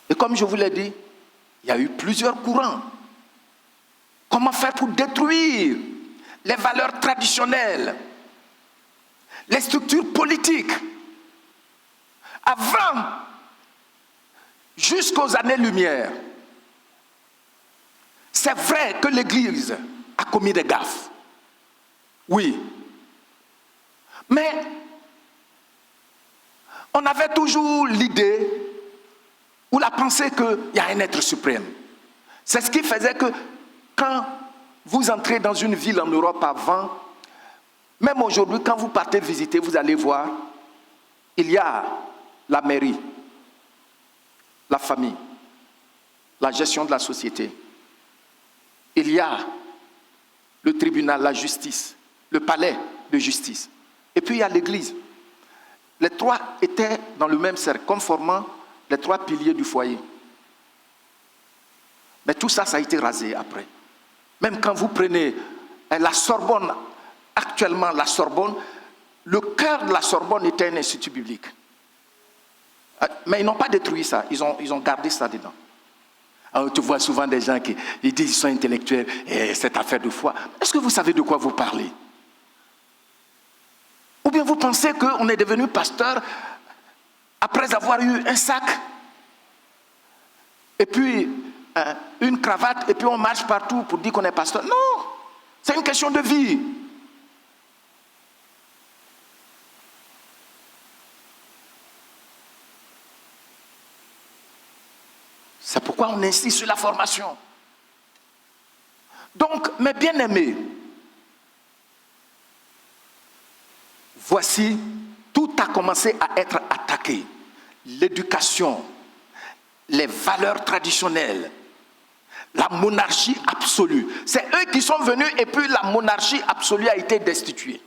Et comme je vous l'ai dit, il y a eu plusieurs courants. Comment faire pour détruire les valeurs traditionnelles, les structures politiques, avant, jusqu'aux années-lumière. C'est vrai que l'Église a commis des gaffes. Oui. Mais on avait toujours l'idée ou la pensée qu'il y a un être suprême. C'est ce qui faisait que quand vous entrez dans une ville en Europe avant, même aujourd'hui, quand vous partez visiter, vous allez voir, il y a la mairie, la famille, la gestion de la société. Il y a le tribunal, la justice, le palais de justice. Et puis il y a l'église. Les trois étaient dans le même cercle, comme formant les trois piliers du foyer. Mais tout ça, ça a été rasé après. Même quand vous prenez la Sorbonne, actuellement la Sorbonne, le cœur de la Sorbonne était un institut biblique. Mais ils n'ont pas détruit ça, ils ont gardé ça dedans. Alors, tu vois souvent des gens qui disent qu'ils sont intellectuels et cette affaire de foi. Est-ce que vous savez de quoi vous parlez? Ou bien vous pensez qu'on est devenu pasteur après avoir eu un sac et puis une cravate et puis on marche partout pour dire qu'on est pasteur? Non, c'est une question de vie. C'est pourquoi on insiste sur la formation. Donc, mes bien-aimés, voici, tout a commencé à être attaqué. L'éducation, les valeurs traditionnelles, la monarchie absolue. C'est eux qui sont venus et puis la monarchie absolue a été destituée.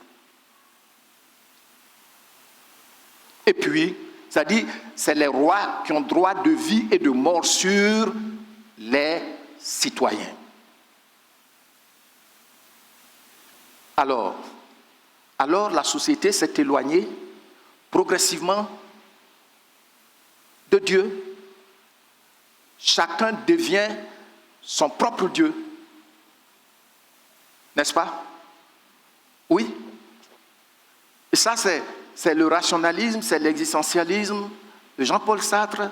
Et puis, c'est-à-dire, c'est les rois qui ont droit de vie et de mort sur les citoyens. Alors la société s'est éloignée progressivement de Dieu. Chacun devient son propre Dieu. N'est-ce pas? Oui. Et ça, c'est le rationalisme, c'est l'existentialisme de Jean-Paul Sartre.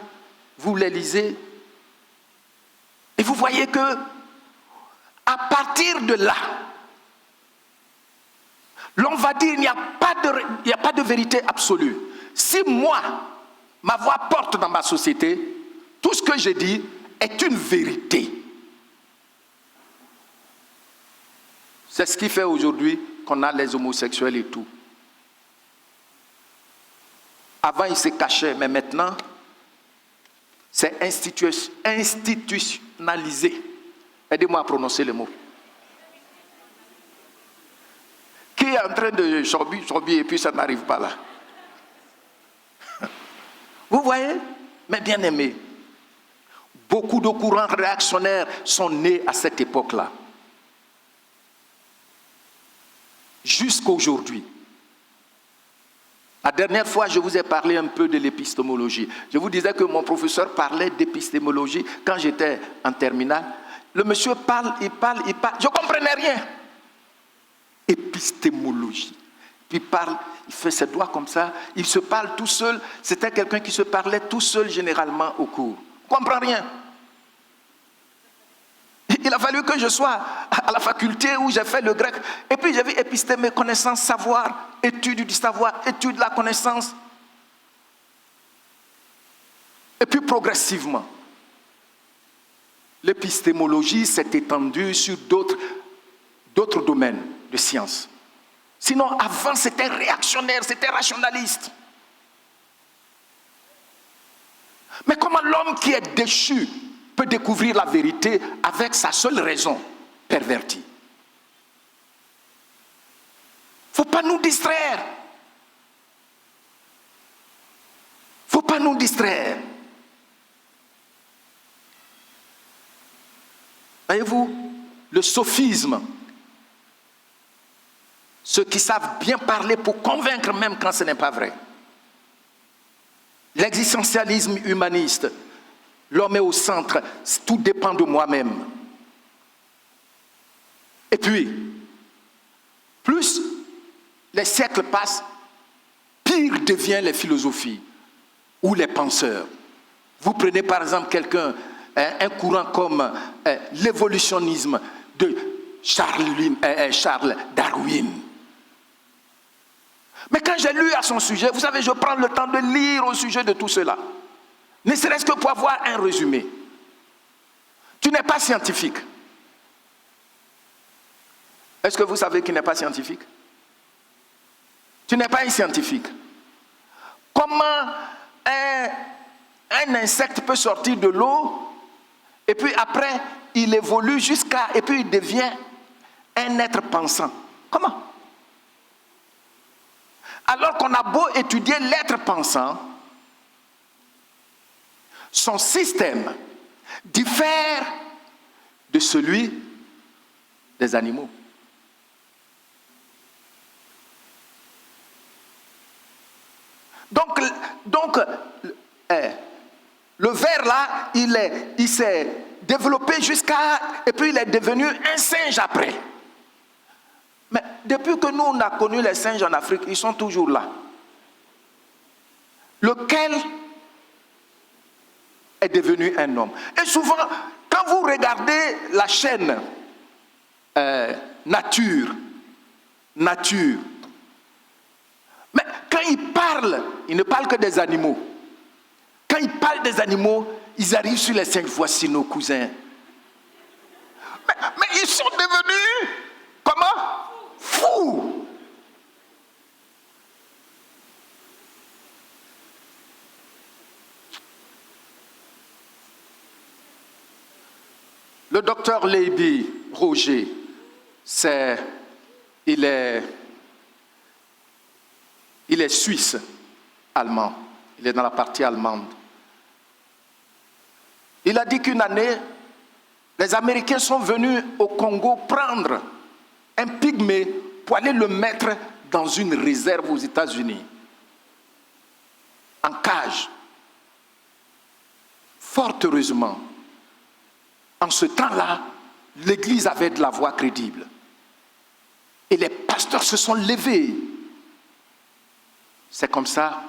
Vous les lisez. Et vous voyez que, à partir de là, l'on va dire qu'il n'y a pas de vérité absolue. Si moi, ma voix porte dans ma société, tout ce que je dis est une vérité. C'est ce qui fait aujourd'hui qu'on a les homosexuels et tout. Avant, ils se cachaient, mais maintenant, c'est institutionnalisé. Aidez-moi à prononcer le mot. Qui est en train de chorbi et puis ça n'arrive pas là? Vous voyez, mes bien-aimés, beaucoup de courants réactionnaires sont nés à cette époque-là. Jusqu'à aujourd'hui. La dernière fois, je vous ai parlé un peu de l'épistémologie. Je vous disais que mon professeur parlait d'épistémologie quand j'étais en terminale. Le monsieur parle. Je ne comprenais rien. Épistémologie. Puis il parle, il fait ses doigts comme ça, il se parle tout seul. C'était quelqu'un qui se parlait tout seul généralement au cours. Je ne comprends rien. Il a fallu que je sois à la faculté où j'ai fait le grec. Et puis j'ai vu épistémé, connaissance, savoir, étude du savoir, étude de la connaissance. Et puis progressivement, l'épistémologie s'est étendue sur d'autres domaines de sciences. Sinon, avant, c'était réactionnaire, c'était rationaliste. Mais comment l'homme qui est déchu peut découvrir la vérité avec sa seule raison pervertie? Il ne faut pas nous distraire. Il ne faut pas nous distraire. Voyez-vous, le sophisme, ceux qui savent bien parler pour convaincre même quand ce n'est pas vrai. L'existentialisme humaniste, l'homme est au centre, tout dépend de moi-même. Et puis, plus les siècles passent, pire deviennent les philosophies ou les penseurs. Vous prenez par exemple quelqu'un, un courant comme l'évolutionnisme de Charles Darwin. Mais quand j'ai lu à son sujet, vous savez, je prends le temps de lire au sujet de tout cela. Ne serait-ce que pour avoir un résumé. Tu n'es pas scientifique. Est-ce que vous savez qu'il n'est pas scientifique? Tu n'es pas un scientifique. Comment un insecte peut sortir de l'eau et puis après, il évolue et puis il devient un être pensant? Comment? Alors qu'on a beau étudier l'être pensant, son système diffère de celui des animaux. Donc le ver là, il s'est développé et puis il est devenu un singe après. Mais depuis que nous, on a connu les singes en Afrique, ils sont toujours là. Lequel est devenu un homme? Et souvent, quand vous regardez la chaîne nature, mais quand ils ne parlent que des animaux. Quand ils parlent des animaux, ils arrivent sur les singes. Voici nos cousins. Mais ils sont devenus, comment? Fou! Le docteur Leiby Roger, il est suisse, allemand. Il est dans la partie allemande. Il a dit qu'une année, les Américains sont venus au Congo prendre un pygmée pour aller le mettre dans une réserve aux États-Unis, en cage. Fort heureusement, en ce temps-là, l'Église avait de la voix crédible. Et les pasteurs se sont levés. C'est comme ça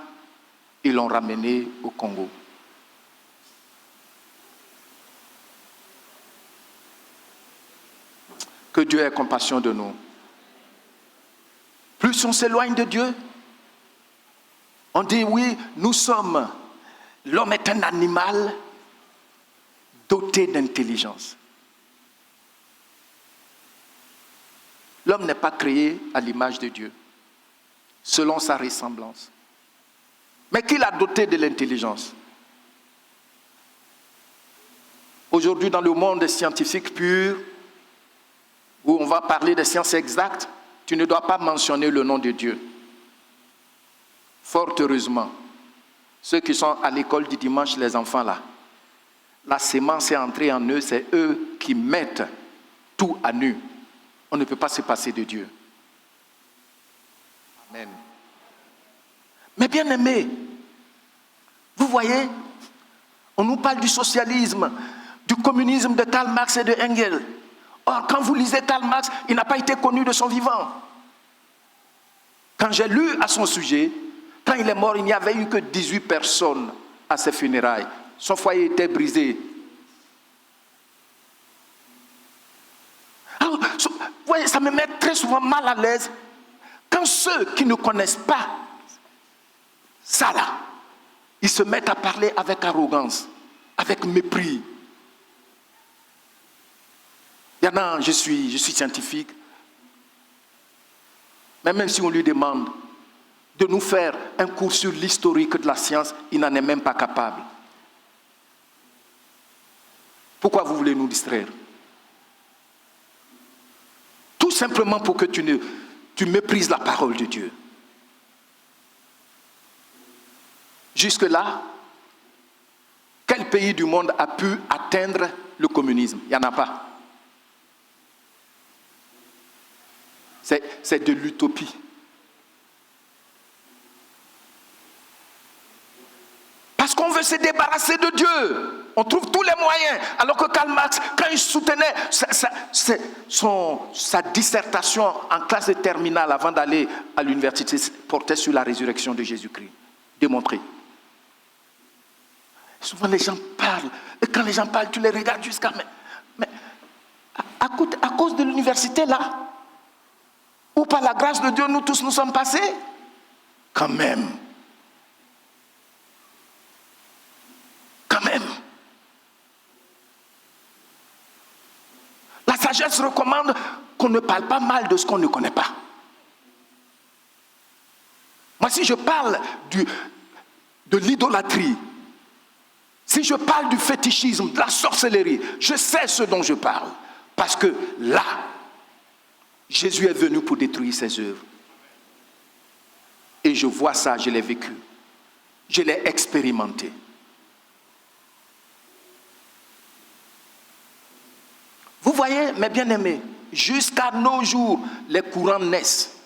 qu'ils l'ont ramené au Congo. Que Dieu ait compassion de nous. Plus on s'éloigne de Dieu, on dit oui, l'homme est un animal doté d'intelligence. L'homme n'est pas créé à l'image de Dieu, selon sa ressemblance. Mais qui l'a doté de l'intelligence? Aujourd'hui, dans le monde scientifique pur, où on va parler des sciences exactes, tu ne dois pas mentionner le nom de Dieu. Fort heureusement, ceux qui sont à l'école du dimanche, les enfants là, la sémence est entrée en eux, c'est eux qui mettent tout à nu. On ne peut pas se passer de Dieu. Amen. Mais bien aimés, vous voyez, on nous parle du socialisme, du communisme de Karl Marx et de Engels. Or, quand vous lisez Karl Marx, il n'a pas été connu de son vivant. Quand j'ai lu à son sujet, quand il est mort, il n'y avait eu que 18 personnes à ses funérailles. Son foyer était brisé. Alors, vous voyez, ça me met très souvent mal à l'aise quand ceux qui ne connaissent pas ça là, ils se mettent à parler avec arrogance, avec mépris. Il y en a, je suis scientifique, mais même si on lui demande de nous faire un cours sur l'historique de la science, il n'en est même pas capable. Pourquoi vous voulez nous distraire? Tout simplement pour que tu méprises la parole de Dieu. Jusque-là, quel pays du monde a pu atteindre le communisme? Il n'y en a pas. C'est de l'utopie. Parce qu'on veut se débarrasser de Dieu. On trouve tous les moyens. Alors que Karl Marx, quand il soutenait sa dissertation en classe de terminale avant d'aller à l'université, portait sur la résurrection de Jésus-Christ. Démontré. Souvent les gens parlent. Et quand les gens parlent, tu les regardes jusqu'à... Mais à cause de l'université là, ou par la grâce de Dieu, nous tous nous sommes passés. Quand même. Quand même. La sagesse recommande qu'on ne parle pas mal de ce qu'on ne connaît pas. Moi, si je parle de l'idolâtrie, si je parle du fétichisme, de la sorcellerie, je sais ce dont je parle. Parce que là, Jésus est venu pour détruire ses œuvres. Et je vois ça, je l'ai vécu. Je l'ai expérimenté. Vous voyez, mes bien-aimés, jusqu'à nos jours, les courants naissent.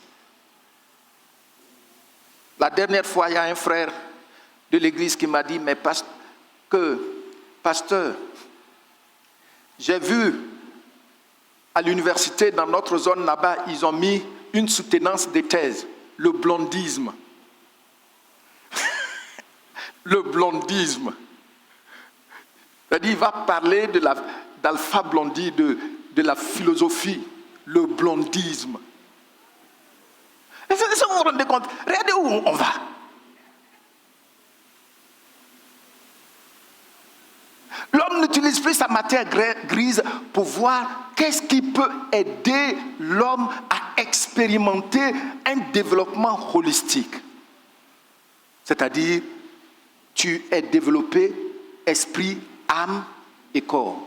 La dernière fois, il y a un frère de l'église qui m'a dit, mais pasteur, j'ai vu à l'université, dans notre zone là-bas, ils ont mis une soutenance des thèses, le blondisme. Le blondisme. C'est-à-dire, il va parler d'Alpha Blondy, de la philosophie, le blondisme. Est-ce que vous vous rendez compte? Regardez où on va. L'homme n'utilise plus sa matière grise pour voir qu'est-ce qui peut aider l'homme à expérimenter un développement holistique. C'est-à-dire, tu es développé esprit, âme et corps.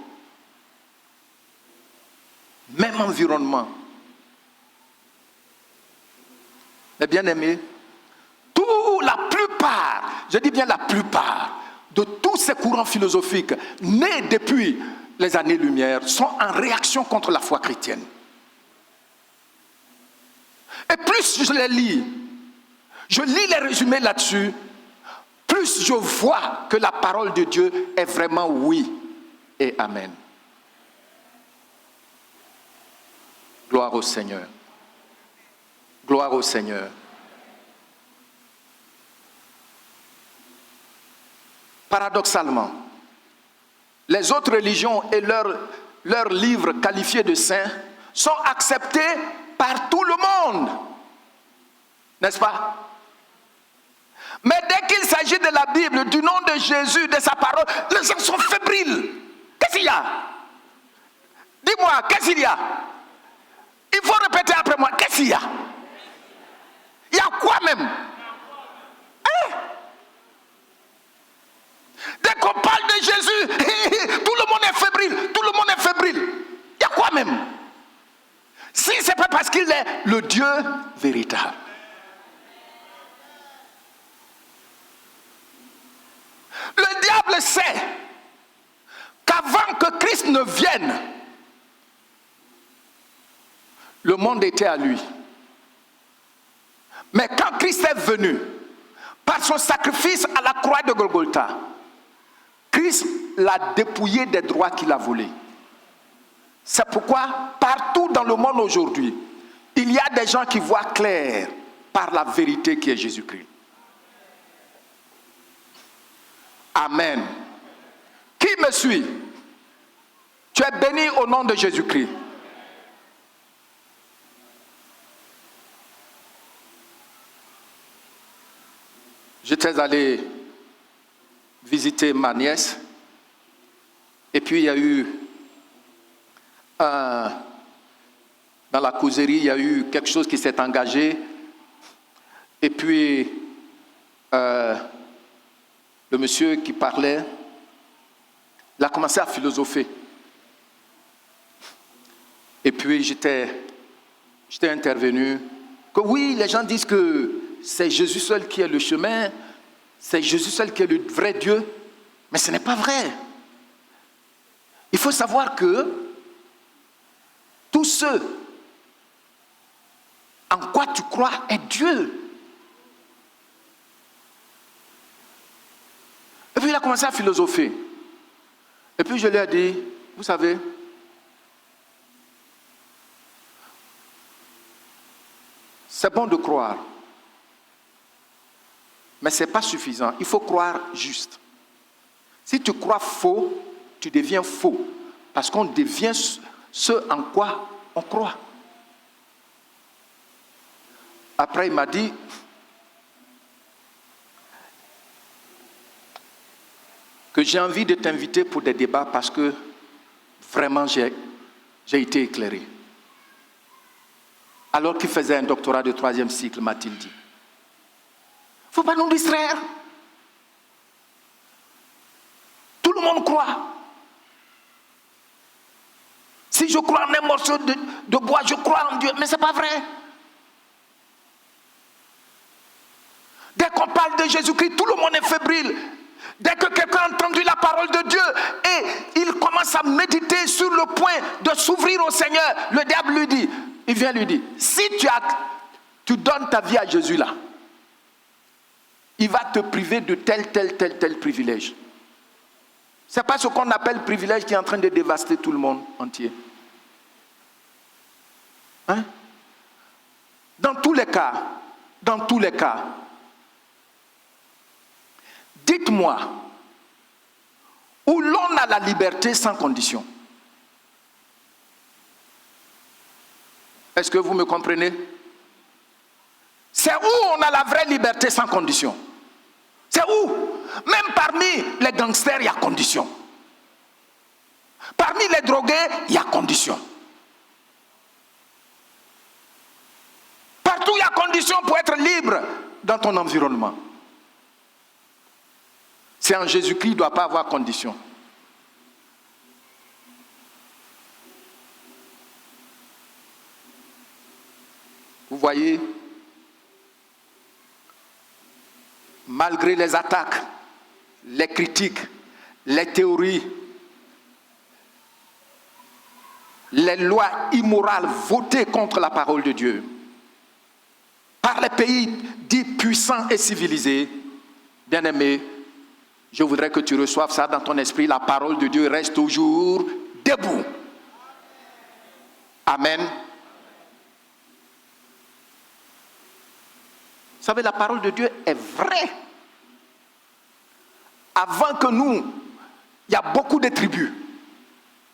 Même environnement. Mais bien aimé, la plupart, je dis bien la plupart, de tous ces courants philosophiques nés depuis les années-lumière sont en réaction contre la foi chrétienne. Et plus je les lis, je lis les résumés là-dessus, plus je vois que la parole de Dieu est vraiment oui et amen. Gloire au Seigneur. Gloire au Seigneur. Paradoxalement, les autres religions et leurs livres qualifiés de saints sont acceptés par tout le monde. N'est-ce pas? Mais dès qu'il s'agit de la Bible, du nom de Jésus, de sa parole, les gens sont fébriles. Qu'est-ce qu'il y a? Dis-moi, qu'est-ce qu'il y a? Il faut répéter après moi, qu'est-ce qu'il y a? Il y a quoi même? Hein? Dès qu'on parle de Jésus, tout le monde est fébrile, tout le monde est fébrile. Il y a quoi même? Si ce n'est pas parce qu'il est le Dieu véritable. Le diable sait qu'avant que Christ ne vienne, le monde était à lui. Mais quand Christ est venu, Par son sacrifice à la croix de Golgotha, Christ l'a dépouillé des droits qu'il a volés. C'est pourquoi partout dans le monde aujourd'hui, il y a des gens qui voient clair par la vérité qui est Jésus-Christ. Amen. Qui me suit? Tu es béni au nom de Jésus-Christ. J'étais allé visiter ma nièce et puis il y a eu dans la causerie, il y a eu quelque chose qui s'est engagé et puis le monsieur qui parlait, il a commencé à philosopher. Et puis j'étais intervenu, que oui, les gens disent que c'est Jésus seul qui est le chemin, c'est Jésus seul qui est le vrai Dieu, mais ce n'est pas vrai. Il faut savoir que tous ceux en quoi tu crois est Dieu. Et puis il a commencé à philosopher. Et puis je lui ai dit, vous savez, c'est bon de croire, mais ce n'est pas suffisant. Il faut croire juste. Si tu crois faux, tu deviens faux, parce qu'on devient ce en quoi on croit. Après, il m'a dit, que j'ai envie de t'inviter pour des débats parce que vraiment j'ai été éclairé. Alors qu'il faisait un doctorat de 3e cycle, m'a-t-il dit. Il ne faut pas nous distraire. Tout le monde croit. Si je crois en un morceau de bois, je crois en Dieu. Mais ce n'est pas vrai. Dès qu'on parle de Jésus-Christ, tout le monde est fébrile. Dès que quelqu'un a entendu la parole de Dieu et il commence à méditer sur le point de s'ouvrir au Seigneur, le diable lui dit, il vient lui dire, si tu donnes ta vie à Jésus là, il va te priver de tel privilège. Ce n'est pas ce qu'on appelle privilège qui est en train de dévaster tout le monde entier. Hein? Dans tous les cas, dites-moi où l'on a la liberté sans condition. Est-ce que vous me comprenez? C'est où on a la vraie liberté sans condition. C'est où? Même parmi les gangsters, il y a condition. Parmi les drogués, il y a condition. Partout, il y a condition pour être libre dans ton environnement. C'est en Jésus-Christ, il ne doit pas avoir condition. Vous voyez, malgré les attaques, les critiques, les théories, les lois immorales votées contre la parole de Dieu, par les pays dits puissants et civilisés, bien-aimés, je voudrais que tu reçoives ça dans ton esprit. La parole de Dieu reste toujours debout. Amen. Vous savez, la parole de Dieu est vraie. Avant que nous, il y a beaucoup de tribus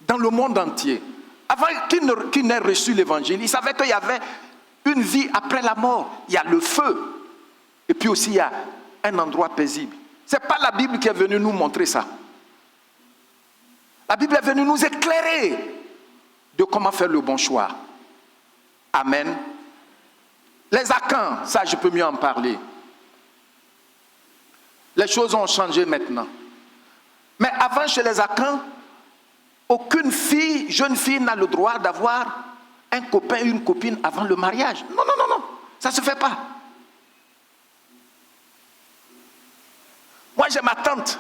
dans le monde entier. Avant qu'ils n'aient reçu l'évangile, ils savaient qu'il y avait une vie après la mort. Il y a le feu. Et puis aussi, il y a un endroit paisible. Ce n'est pas la Bible qui est venue nous montrer ça. La Bible est venue nous éclairer de comment faire le bon choix. Amen. Les Akans, ça je peux mieux en parler. Les choses ont changé maintenant. Mais avant, chez les Akans, aucune fille, jeune fille n'a le droit d'avoir un copain ou une copine avant le mariage. Non, ça ne se fait pas. Moi, j'ai ma tante.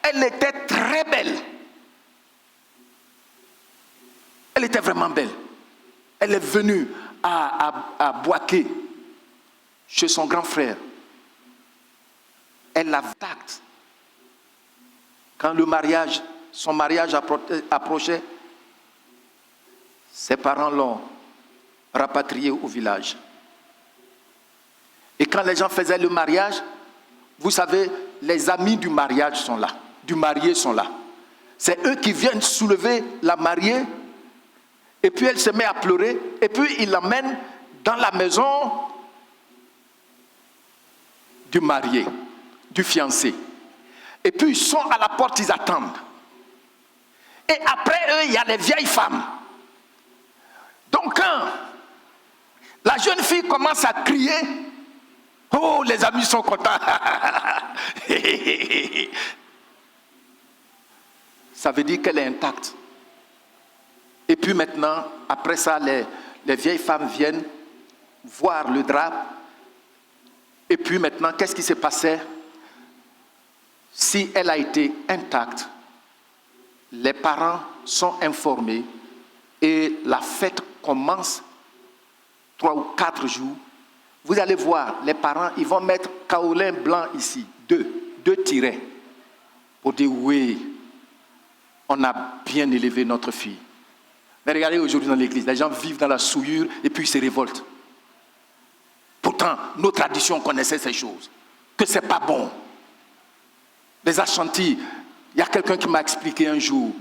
Elle était très belle. Elle était vraiment belle. Elle est venue à Boaké, chez son grand frère. elle l'a tact. Quand son mariage approchait, ses parents l'ont rapatrié au village. Et quand les gens faisaient le mariage, vous savez, les amis du mariage sont là, du marié sont là. C'est eux qui viennent soulever la mariée, et puis elle se met à pleurer, et puis ils l'emmènent dans la maison du marié, du fiancé. Et puis ils sont à la porte, ils attendent. Et après eux, il y a les vieilles femmes. Donc quand la jeune fille commence à crier, oh, les amis sont contents. Ça veut dire qu'elle est intacte. Et puis maintenant, après ça, les vieilles femmes viennent voir le drap. Et puis maintenant, qu'est-ce qui s'est passé? Si elle a été intacte, les parents sont informés et la fête commence 3 ou 4 jours. Vous allez voir, les parents, ils vont mettre kaolin blanc ici, 2 tirets, pour dire oui, on a bien élevé notre fille. Mais regardez aujourd'hui dans l'église, les gens vivent dans la souillure et puis ils se révoltent. Pourtant, nos traditions connaissaient ces choses, que c'est pas bon. Les Ashantis, il y a quelqu'un qui m'a expliqué un jour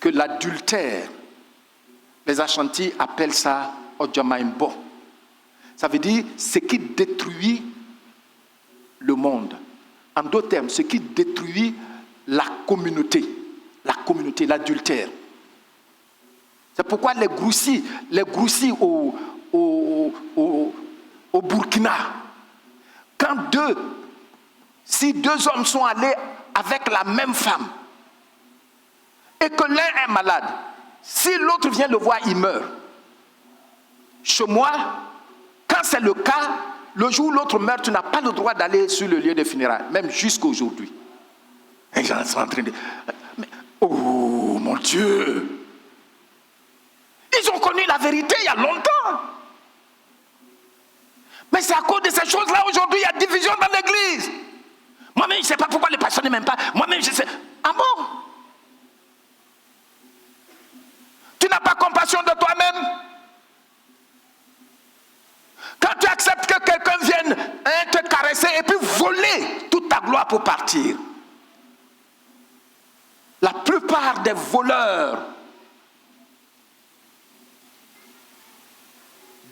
que l'adultère, les Ashantis appellent ça Ojamaimbo. Ça veut dire ce qui détruit le monde. En d'autres termes, ce qui détruit la communauté, l'adultère. C'est pourquoi les groussis au Burkina, si 2 hommes sont allés avec la même femme et que l'un est malade, si l'autre vient le voir, il meurt. Chez moi, quand c'est le cas, le jour où l'autre meurt, tu n'as pas le droit d'aller sur le lieu des funérailles, même jusqu'à aujourd'hui. Les gens sont en train de... Oh mon Dieu! Ils ont connu la vérité il y a longtemps. Mais c'est à cause de ces choses-là aujourd'hui, il y a division dans l'église. Moi-même, je ne sais pas pourquoi les pasteurs ne m'aiment pas. Moi-même, je sais... Ah bon? Tu n'as pas compassion de toi-même? Quand tu acceptes que quelqu'un vienne te caresser et puis voler toute ta gloire pour partir. La plupart des voleurs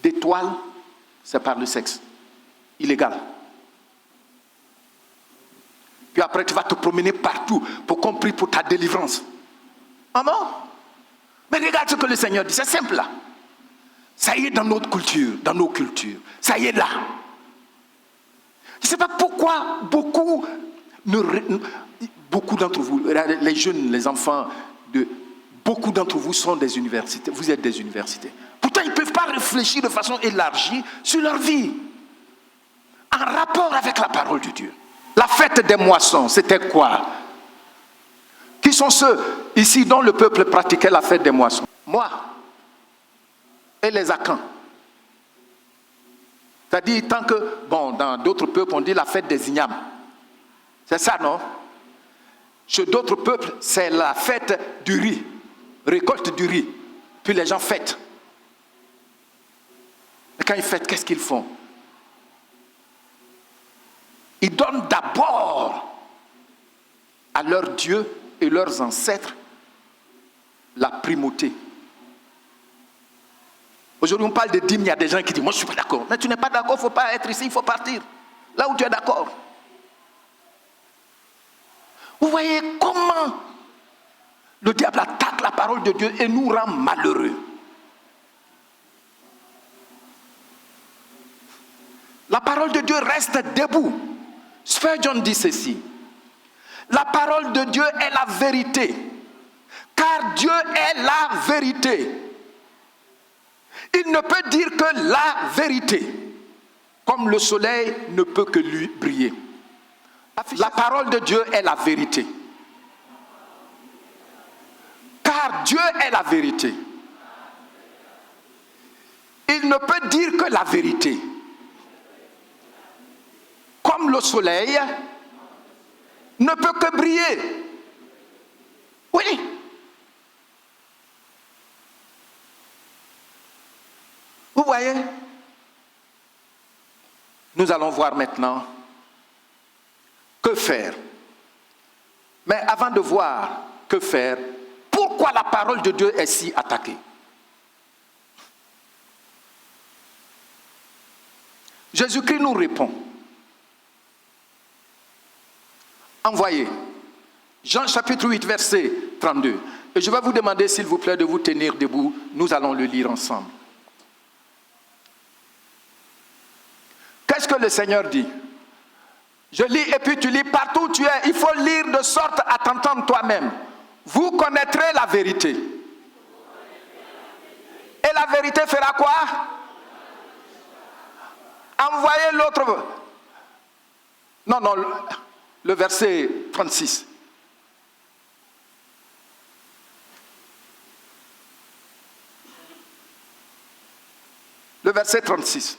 d'étoiles, c'est par le sexe illégal. Puis après, tu vas te promener partout pour qu'on prie pour ta délivrance. Ah non? Mais regarde ce que le Seigneur dit, c'est simple là. Ça y est dans notre culture, dans nos cultures. Ça y est là. Je ne sais pas pourquoi beaucoup d'entre vous, les jeunes, les enfants, beaucoup d'entre vous sont des universités. Vous êtes des universités. Pourtant, ils ne peuvent pas réfléchir de façon élargie sur leur vie. En rapport avec la parole de Dieu. La fête des moissons, c'était quoi? Qui sont ceux ici dont le peuple pratiquait la fête des moissons? Moi et les Akans. C'est-à-dire, tant que, bon, dans d'autres peuples, on dit la fête des ignames. C'est ça, non? Chez d'autres peuples, c'est la fête du riz, récolte du riz. Puis les gens fêtent. Et quand ils fêtent, qu'est-ce qu'ils font? Ils donnent d'abord à leurs dieux et leurs ancêtres la primauté. Aujourd'hui, on parle de dîmes, il y a des gens qui disent, moi je ne suis pas d'accord. Mais tu n'es pas d'accord, il ne faut pas être ici, il faut partir. Là où tu es d'accord. Vous voyez comment le diable attaque la parole de Dieu et nous rend malheureux. La parole de Dieu reste debout. Spurgeon dit ceci. La parole de Dieu est la vérité. Car Dieu est la vérité. Il ne peut dire que la vérité. Comme le soleil ne peut que lui briller. La parole de Dieu est la vérité. Car Dieu est la vérité. Il ne peut dire que la vérité. le soleil ne peut que briller. Oui. Vous voyez? Nous allons voir maintenant que faire. Mais avant de voir que faire, pourquoi la parole de Dieu est si attaquée? Jésus-Christ nous répond. Envoyez. Jean chapitre 8, verset 32. Et je vais vous demander, s'il vous plaît, de vous tenir debout. Nous allons le lire ensemble. Qu'est-ce que le Seigneur dit? Je lis et puis tu lis partout où tu es. Il faut lire de sorte à t'entendre toi-même. Vous connaîtrez la vérité. Et la vérité fera quoi? Envoyez l'autre. Non, le verset 36. Le verset 36.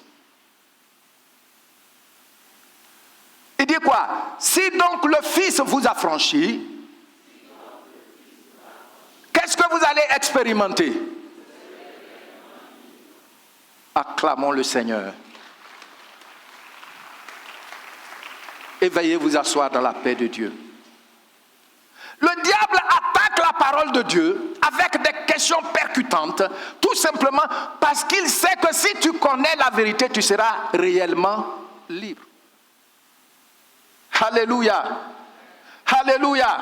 Il dit quoi? Si donc le Fils vous a franchi, qu'est-ce que vous allez expérimenter? Acclamons le Seigneur. Et veuillez vous asseoir dans la paix de Dieu. Le diable attaque la parole de Dieu avec des questions percutantes, tout simplement parce qu'il sait que si tu connais la vérité, tu seras réellement libre. Alléluia. Alléluia.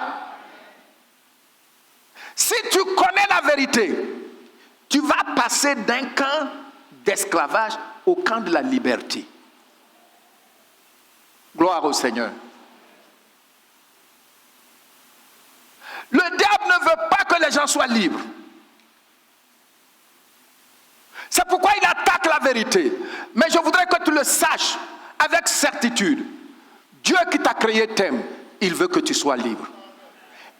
Si tu connais la vérité, tu vas passer d'un camp d'esclavage au camp de la liberté. Gloire au Seigneur. Le diable ne veut pas que les gens soient libres. C'est pourquoi il attaque la vérité. Mais je voudrais que tu le saches avec certitude. Dieu qui t'a créé t'aime. Il veut que tu sois libre.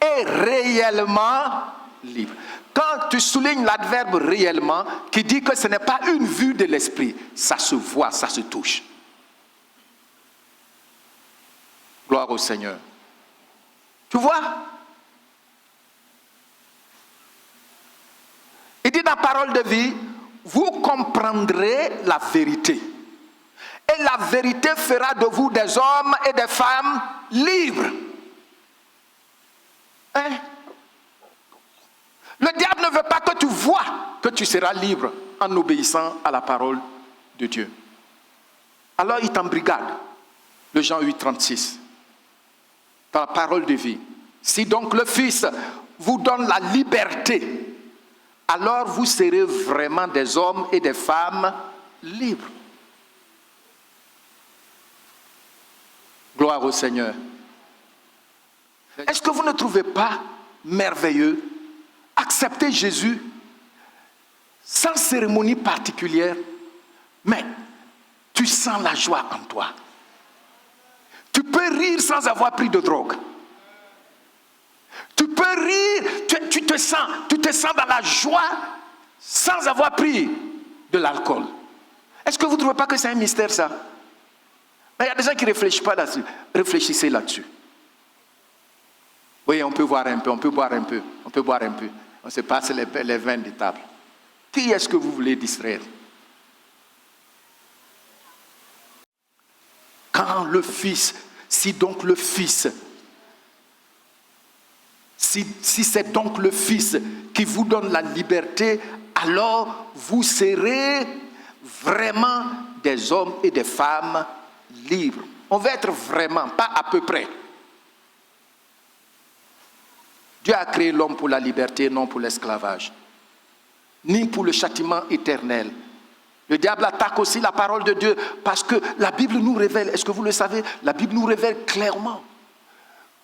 Et réellement libre. Quand tu soulignes l'adverbe réellement, qui dit que ce n'est pas une vue de l'esprit, ça se voit, ça se touche. Gloire au Seigneur. Tu vois? Il dit dans Parole de vie, vous comprendrez la vérité. Et la vérité fera de vous des hommes et des femmes libres. Hein? Le diable ne veut pas que tu vois que tu seras libre en obéissant à la parole de Dieu. Alors il t'embrigade. Le Jean 8, 36. Dans la parole de vie. Si donc le Fils vous donne la liberté, alors vous serez vraiment des hommes et des femmes libres. Gloire au Seigneur. Est-ce que vous ne trouvez pas merveilleux accepter Jésus sans cérémonie particulière, mais tu sens la joie en toi. Tu peux rire sans avoir pris de drogue. Tu peux rire, tu te sens dans la joie sans avoir pris de l'alcool. Est-ce que vous ne trouvez pas que c'est un mystère ça? Mais il y a des gens qui ne réfléchissent pas là-dessus. Réfléchissez là-dessus. Oui, on peut boire un peu, on peut boire un peu, on peut boire un peu. On se passe les vins de table. Qui est-ce que vous voulez distraire? Quand le Fils, si donc le Fils, si c'est donc le Fils qui vous donne la liberté, alors vous serez vraiment des hommes et des femmes libres. On va être vraiment, pas à peu près. Dieu a créé l'homme pour la liberté, non pour l'esclavage, ni pour le châtiment éternel. Le diable attaque aussi la parole de Dieu parce que la Bible nous révèle, est-ce que vous le savez, la Bible nous révèle clairement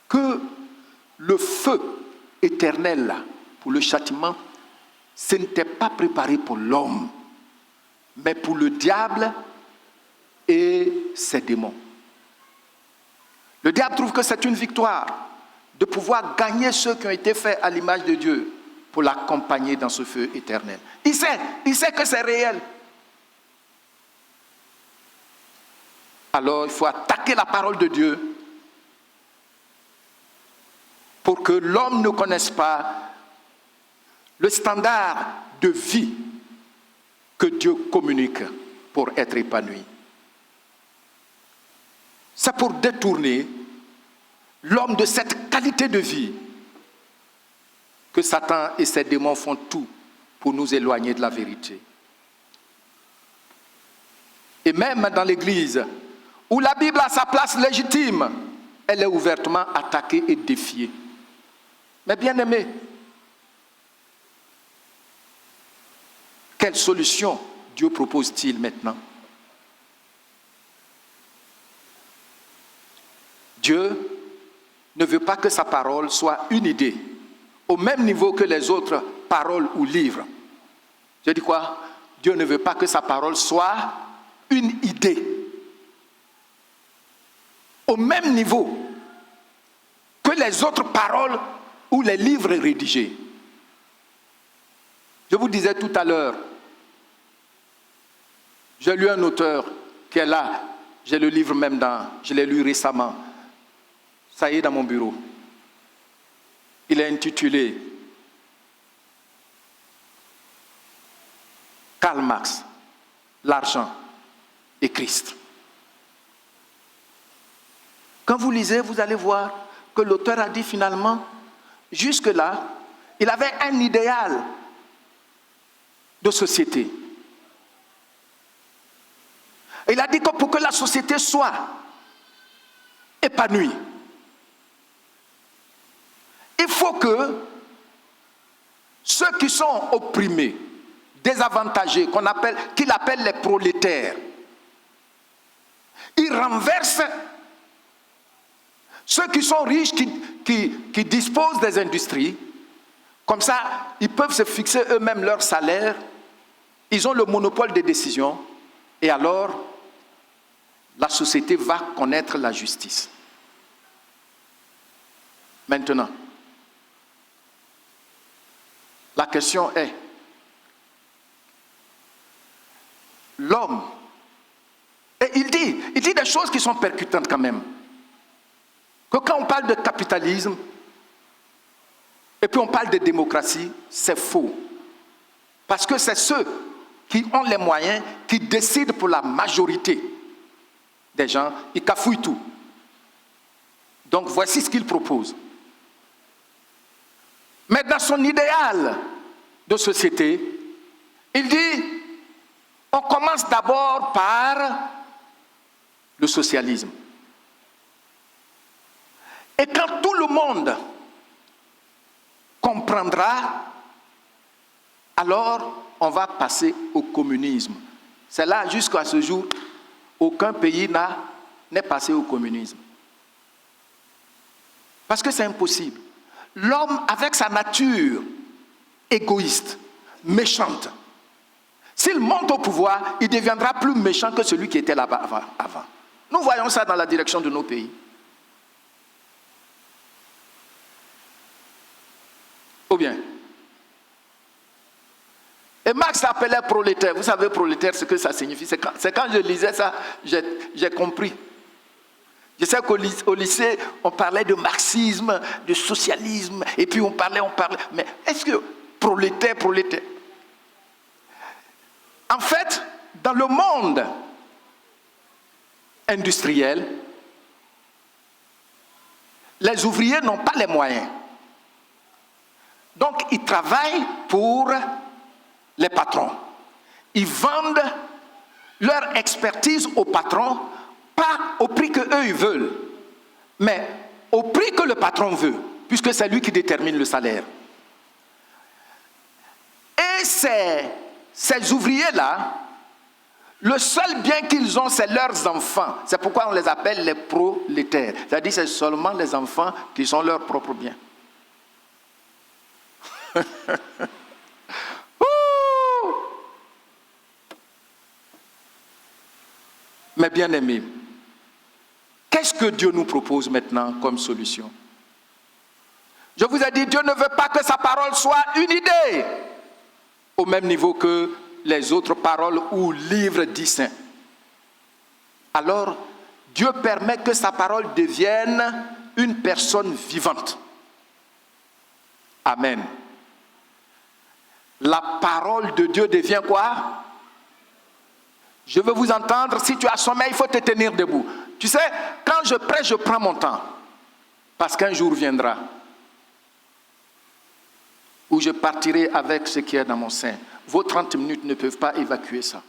que le feu éternel là, pour le châtiment, ce n'était pas préparé pour l'homme, mais pour le diable et ses démons. Le diable trouve que c'est une victoire de pouvoir gagner ceux qui ont été faits à l'image de Dieu pour l'accompagner dans ce feu éternel. Il sait que c'est réel. Alors il faut attaquer la parole de Dieu pour que l'homme ne connaisse pas le standard de vie que Dieu communique pour être épanoui. C'est pour détourner l'homme de cette qualité de vie que Satan et ses démons font tout pour nous éloigner de la vérité. Et même dans l'Église, où la Bible a sa place légitime, elle est ouvertement attaquée et défiée. Mais bien aimés, quelle solution Dieu propose-t-il maintenant? Dieu ne veut pas que sa parole soit une idée, au même niveau que les autres paroles ou livres. Je dis quoi? Dieu ne veut pas que sa parole soit une idée, au même niveau que les autres paroles ou les livres rédigés. Je vous disais tout à l'heure, j'ai lu un auteur qui est là, j'ai le livre même je l'ai lu récemment, ça y est dans mon bureau. Il est intitulé Karl Marx, l'argent et Christ. Quand vous lisez, vous allez voir que l'auteur a dit finalement, jusque-là, il avait un idéal de société. Il a dit que pour que la société soit épanouie, il faut que ceux qui sont opprimés, désavantagés, qu'il appelle les prolétaires, ils renversent ceux qui sont riches, qui disposent des industries. Comme ça, ils peuvent se fixer eux-mêmes leur salaire, ils ont le monopole des décisions, et alors, la société va connaître la justice. Maintenant, la question est, l'homme, et il dit des choses qui sont percutantes quand même, que quand on parle de capitalisme, et puis on parle de démocratie, c'est faux. Parce que c'est ceux qui ont les moyens, qui décident pour la majorité des gens, ils cafouillent tout. Donc voici ce qu'il propose. Mais dans son idéal de société, il dit, on commence d'abord par le socialisme. Et quand tout le monde comprendra, alors on va passer au communisme. C'est là, jusqu'à ce jour, aucun pays n'est passé au communisme. Parce que c'est impossible. L'homme, avec sa nature égoïste, méchante, s'il monte au pouvoir, il deviendra plus méchant que celui qui était là-bas avant. Nous voyons ça dans la direction de nos pays. Ou bien. Et Marx l'appelait prolétaire. Vous savez, prolétaire, ce que ça signifie. C'est quand je lisais ça, j'ai compris. Je sais qu'au lycée, on parlait de marxisme, de socialisme, et puis on parlait. Mais est-ce que prolétaire? En fait, dans le monde industriel, les ouvriers n'ont pas les moyens. Donc, ils travaillent pour les patrons. Ils vendent leur expertise aux patrons, pas au prix qu'eux ils veulent, mais au prix que le patron veut, puisque c'est lui qui détermine le salaire. Et ces ouvriers-là, le seul bien qu'ils ont, c'est leurs enfants. C'est pourquoi on les appelle les prolétaires. C'est-à-dire que c'est seulement les enfants qui sont leurs propres biens. Mais bien aimés, qu'est-ce que Dieu nous propose maintenant comme solution? Je vous ai dit, Dieu ne veut pas que sa parole soit une idée, au même niveau que les autres paroles ou livres distincts. Alors, Dieu permet que sa parole devienne une personne vivante. Amen. La parole de Dieu devient quoi? Je veux vous entendre. Si tu as sommeil, il faut te tenir debout. Tu sais, quand je prêche, je prends mon temps. Parce qu'un jour viendra où je partirai avec ce qui est dans mon sein. Vos 30 minutes ne peuvent pas évacuer ça.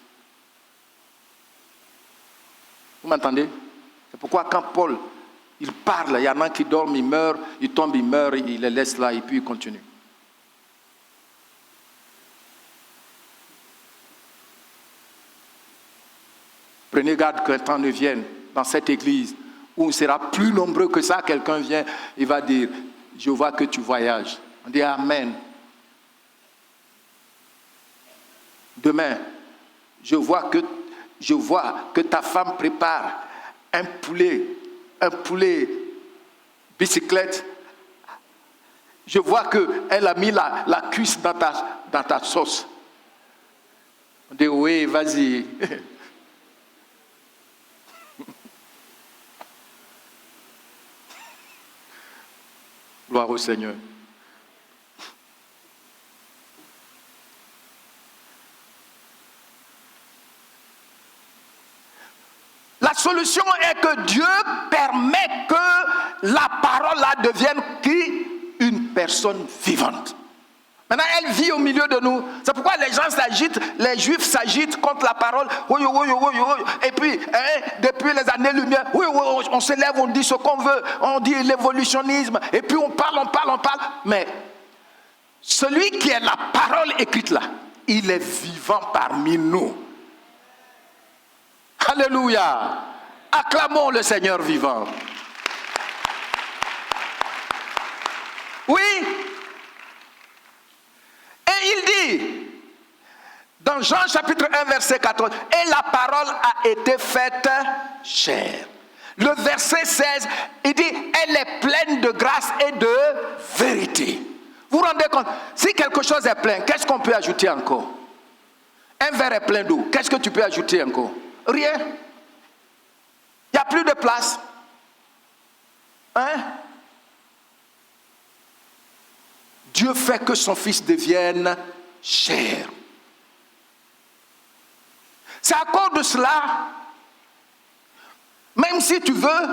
Vous m'entendez? C'est pourquoi quand Paul, il parle, il y en a qui dorment, ils meurent, ils tombent, ils meurent, il les laisse là et puis il continue. Prenez garde qu'un temps ne vienne dans cette église où on sera plus nombreux que ça. Quelqu'un vient, il va dire, je vois que tu voyages. On dit Amen. Demain, je vois que ta femme prépare un poulet bicyclette. Je vois qu'elle a mis la cuisse dans ta sauce. On dit oui, vas-y. Gloire au Seigneur. La solution est que Dieu permet que la parole là devienne qui? Une personne vivante. Maintenant, elle vit au milieu de nous. C'est pourquoi les gens s'agitent, les Juifs s'agitent contre la parole. Et puis, depuis les années-lumière, on se lève, on dit ce qu'on veut, on dit l'évolutionnisme, et puis on parle. Mais celui qui est la parole écrite là, il est vivant parmi nous. Alléluia. Acclamons le Seigneur vivant. Oui. Et il dit, dans Jean chapitre 1, verset 14, et la parole a été faite chair. Le verset 16, il dit, elle est pleine de grâce et de vérité. Vous vous rendez compte? Si quelque chose est plein, qu'est-ce qu'on peut ajouter encore? Un verre est plein d'eau, qu'est-ce que tu peux ajouter encore? Rien. Il n'y a plus de place. Hein? Dieu fait que son Fils devienne chair. C'est à cause de cela, même si tu veux,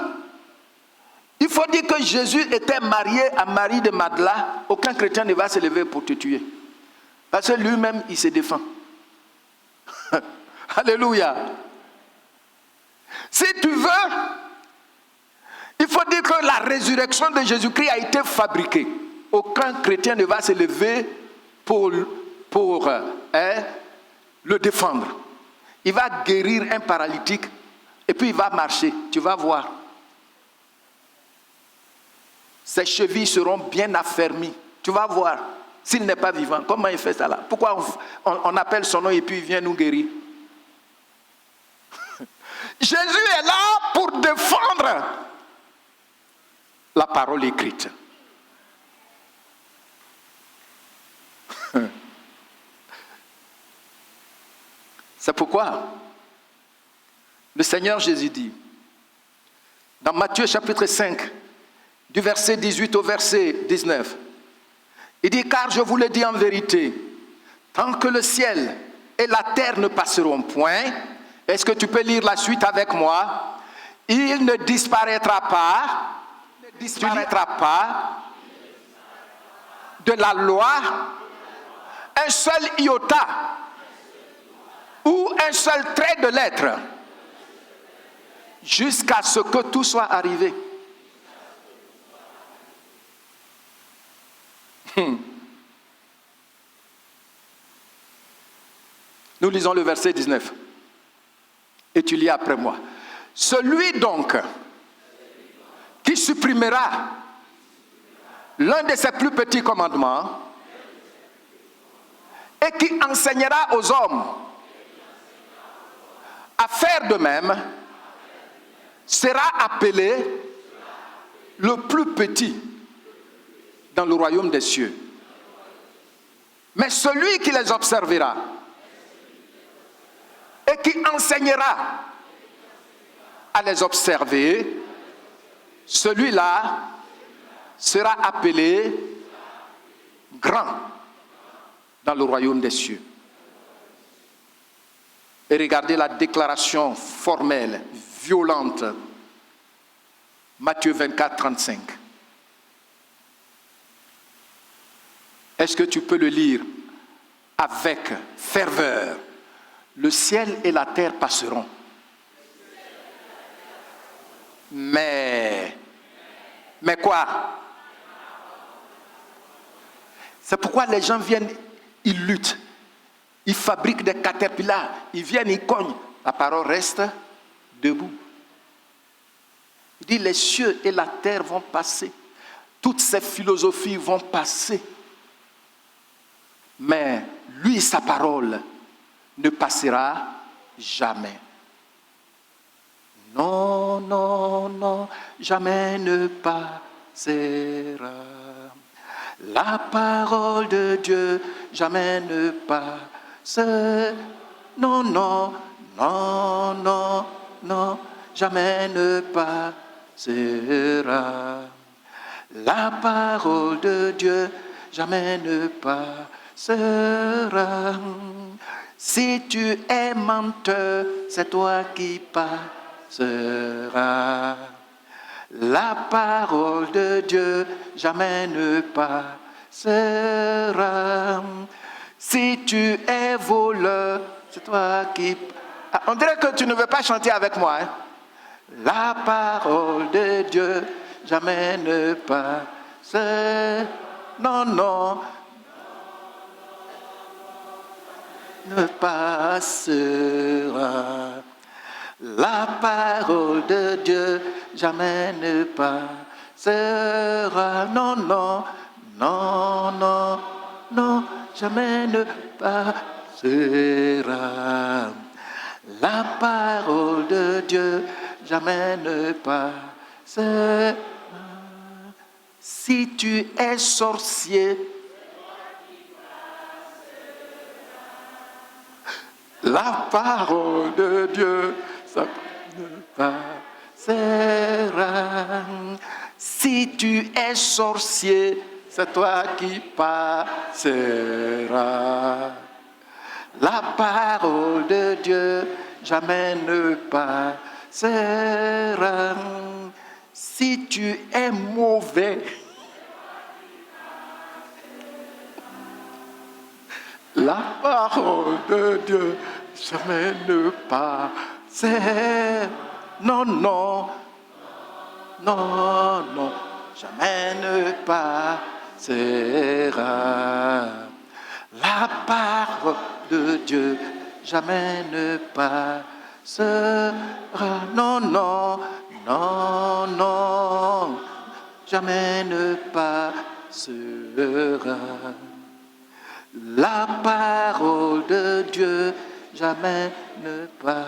il faut dire que Jésus était marié à Marie de Magdala. Aucun chrétien ne va se lever pour te tuer. Parce que lui-même, il se défend. Alléluia. Si tu veux, il faut dire que la résurrection de Jésus-Christ a été fabriquée. Aucun chrétien ne va se lever pour le défendre. Il va guérir un paralytique et puis il va marcher. Tu vas voir. Ses chevilles seront bien affermies. Tu vas voir. S'il n'est pas vivant, comment il fait ça là? Pourquoi on appelle son nom et puis il vient nous guérir? Jésus est là pour défendre la parole écrite. C'est pourquoi le Seigneur Jésus dit, dans Matthieu chapitre 5, du verset 18 au verset 19, il dit, car je vous le dis en vérité, tant que le ciel et la terre ne passeront point, est-ce que tu peux lire la suite avec moi? Il ne disparaîtra pas de la loi un seul iota ou un seul trait de lettre jusqu'à ce que tout soit arrivé. Nous lisons le verset 19. Et tu lis après moi. Celui donc qui supprimera l'un de ses plus petits commandements et qui enseignera aux hommes à faire de même sera appelé le plus petit dans le royaume des cieux. Mais celui qui les observera et qui enseignera à les observer, celui-là sera appelé grand dans le royaume des cieux. Et regardez la déclaration formelle, violente, Matthieu 24, 35. Est-ce que tu peux le lire avec ferveur? Le ciel et la terre passeront. Mais quoi? C'est pourquoi les gens viennent, ils luttent, ils fabriquent des caterpillars, ils viennent, ils cognent. La parole reste debout. Il dit, les cieux et la terre vont passer. Toutes ces philosophies vont passer. Mais lui, sa parole ne passera jamais. Non, non, non, jamais ne passera. La parole de Dieu jamais ne passe. Non, non, non, non, non, jamais ne passera. La parole de Dieu jamais ne passera. Si tu es menteur, c'est toi qui passeras. La parole de Dieu jamais ne passera. Si tu es voleur, c'est toi qui... On dirait que tu ne veux pas chanter avec moi. Hein? La parole de Dieu jamais ne passe. Non, non. Ne passera. La parole de Dieu jamais ne passera. Non, non, non, non, non, jamais ne passera. La parole de Dieu jamais ne passera. Si tu es sorcier, la parole de Dieu, ça ne passera. Si tu es sorcier, c'est toi qui passeras. La parole de Dieu jamais ne passera. Si tu es mauvais, la parole de Dieu jamais ne passera. Non, non, non, non, jamais ne passera. La parole de Dieu jamais ne passera. Non, non, non, non, jamais ne passera. La parole de Dieu jamais ne passera.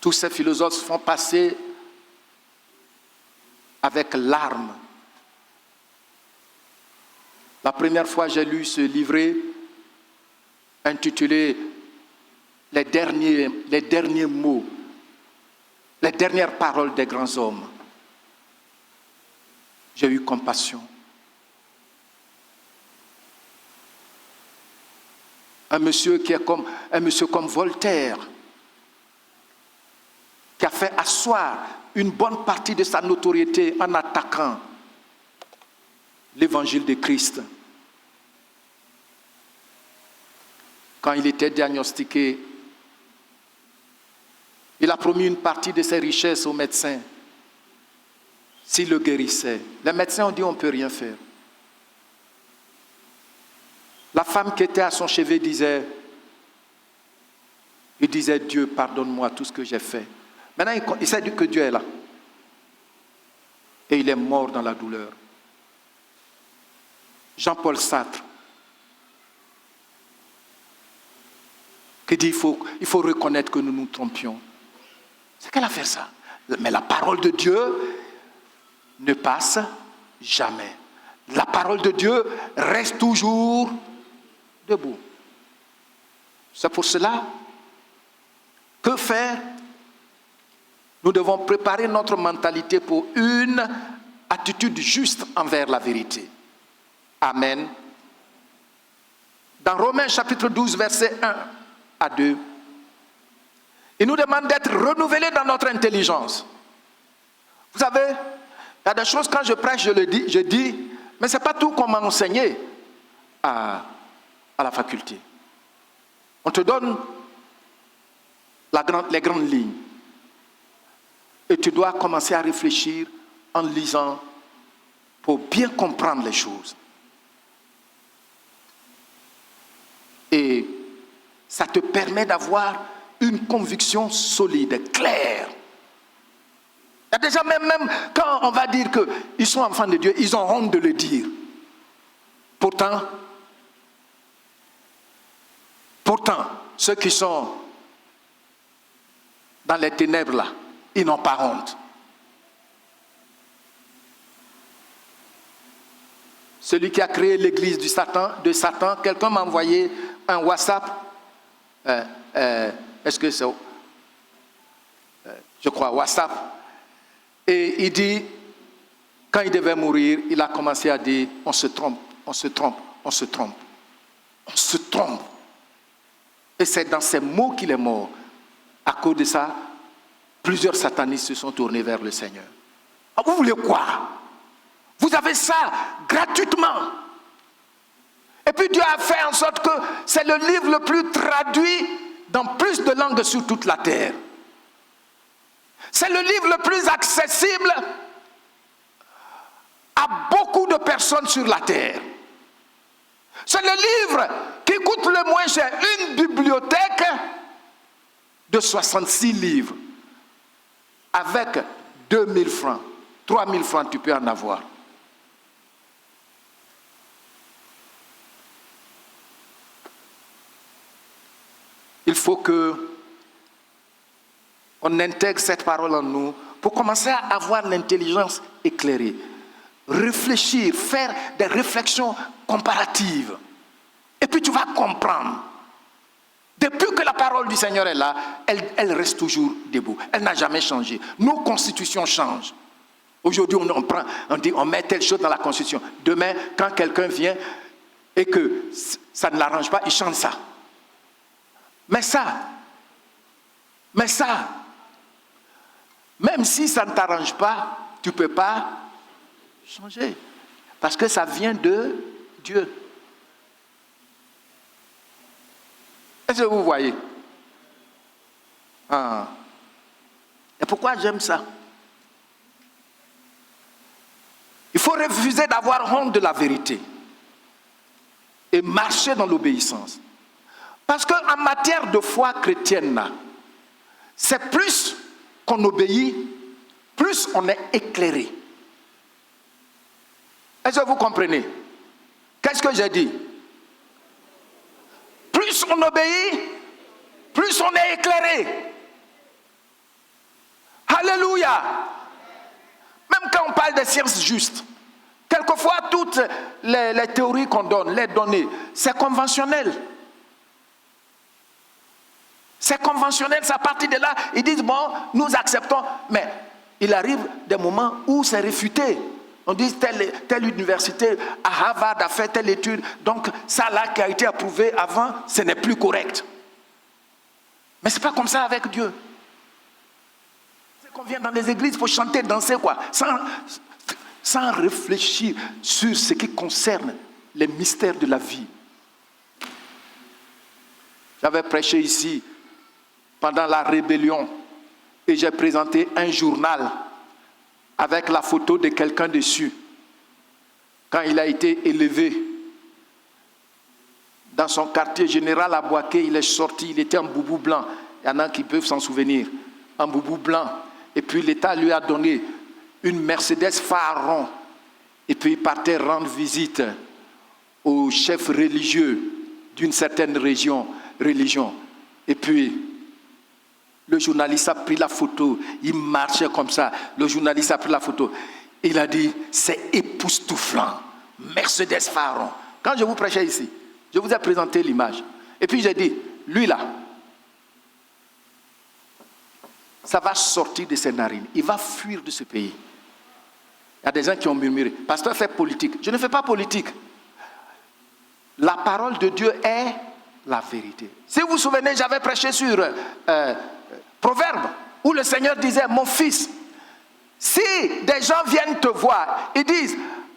Tous ces philosophes font passer avec larmes. La première fois j'ai lu ce livret intitulé Les derniers mots, les dernières paroles des grands hommes. J'ai eu compassion. Un monsieur comme Voltaire, qui a fait asseoir une bonne partie de sa notoriété en attaquant l'évangile de Christ. Quand il était diagnostiqué, il a promis une partie de ses richesses aux médecins s'il le guérissait. Les médecins ont dit on ne peut rien faire. La femme qui était à son chevet disait Dieu, pardonne-moi tout ce que j'ai fait. Maintenant, il sait que Dieu est là. Et il est mort dans la douleur. Jean-Paul Sartre, qui dit il faut reconnaître que nous nous trompions. C'est qu'elle a fait ça. Mais la parole de Dieu ne passe jamais. La parole de Dieu reste toujours debout. C'est pour cela que faire? Nous devons préparer notre mentalité pour une attitude juste envers la vérité. Amen. Dans Romains chapitre 12, versets 1 à 2, il nous demande d'être renouvelés dans notre intelligence. Vous savez, il y a des choses, quand je prêche, je dis, mais ce n'est pas tout qu'on m'a enseigné à la faculté. On te donne les grandes lignes. Et tu dois commencer à réfléchir en lisant pour bien comprendre les choses. Et ça te permet d'avoir une conviction solide, claire. Il y a déjà même quand on va dire qu'ils sont enfants de Dieu, ils ont honte de le dire. Pourtant, ceux qui sont dans les ténèbres là, ils n'ont pas honte. Celui qui a créé l'église de Satan, quelqu'un m'a envoyé un WhatsApp. Est-ce que c'est... je crois, WhatsApp. Et il dit, quand il devait mourir, il a commencé à dire, on se trompe, on se trompe, on se trompe. On se trompe. Et c'est dans ces mots qu'il est mort. À cause de ça, plusieurs satanistes se sont tournés vers le Seigneur. Ah, vous voulez quoi? Vous avez ça gratuitement. Et puis Dieu a fait en sorte que c'est le livre le plus traduit dans plus de langues sur toute la terre. C'est le livre le plus accessible à beaucoup de personnes sur la terre. C'est le livre qui coûte le moins cher. Une bibliothèque de 66 livres. Avec 2000 francs, 3000 francs, tu peux en avoir. Il faut que on intègre cette parole en nous pour commencer à avoir l'intelligence éclairée. Réfléchir, faire des réflexions comparatives. Et puis tu vas comprendre. Depuis que la parole du Seigneur est là, elle reste toujours debout. Elle n'a jamais changé. Nos constitutions changent. Aujourd'hui, on met telle chose dans la constitution. Demain, quand quelqu'un vient et que ça ne l'arrange pas, il change ça. Mais ça, même si ça ne t'arrange pas, tu ne peux pas changer. Parce que ça vient de Dieu. Est-ce que vous voyez? Et pourquoi j'aime ça? Il faut refuser d'avoir honte de la vérité et marcher dans l'obéissance. Parce qu'en matière de foi chrétienne, c'est plus qu'on obéit, plus on est éclairé. Est-ce que vous comprenez? Qu'est-ce que j'ai dit? Plus on obéit, plus on est éclairé. Alléluia! Même quand on parle des sciences justes, quelquefois toutes les théories qu'on donne, les données, c'est conventionnel. C'est conventionnel, c'est à partir de là, ils disent, bon, nous acceptons, mais il arrive des moments où c'est réfuté. On dit, telle université à Harvard a fait telle étude, donc ça là qui a été approuvé avant, ce n'est plus correct. Mais ce n'est pas comme ça avec Dieu. C'est qu'on vient dans les églises pour chanter, danser, quoi, sans réfléchir sur ce qui concerne les mystères de la vie. J'avais prêché ici pendant la rébellion et j'ai présenté un journal avec la photo de quelqu'un dessus. Quand il a été élevé dans son quartier général à Boaké, il est sorti, il était en boubou blanc. Il y en a qui peuvent s'en souvenir. En boubou blanc. Et puis l'État lui a donné une Mercedes Pharaon. Et puis il partait rendre visite aux chefs religieux d'une certaine religion. Et puis le journaliste a pris la photo, il marchait comme ça. Le journaliste a pris la photo. Il a dit, c'est époustouflant. Mercedes Pharaon. Quand je vous prêchais ici, Je vous ai présenté l'image. Et puis j'ai dit, lui là, ça va sortir de ses narines. Il va fuir de ce pays. Il y a des gens qui ont murmuré. Pasteur fait politique. Je ne fais pas politique. La parole de Dieu est la vérité. Si vous vous souvenez, j'avais prêché sur Proverbe, où le Seigneur disait, mon fils, si des gens viennent te voir, ils disent,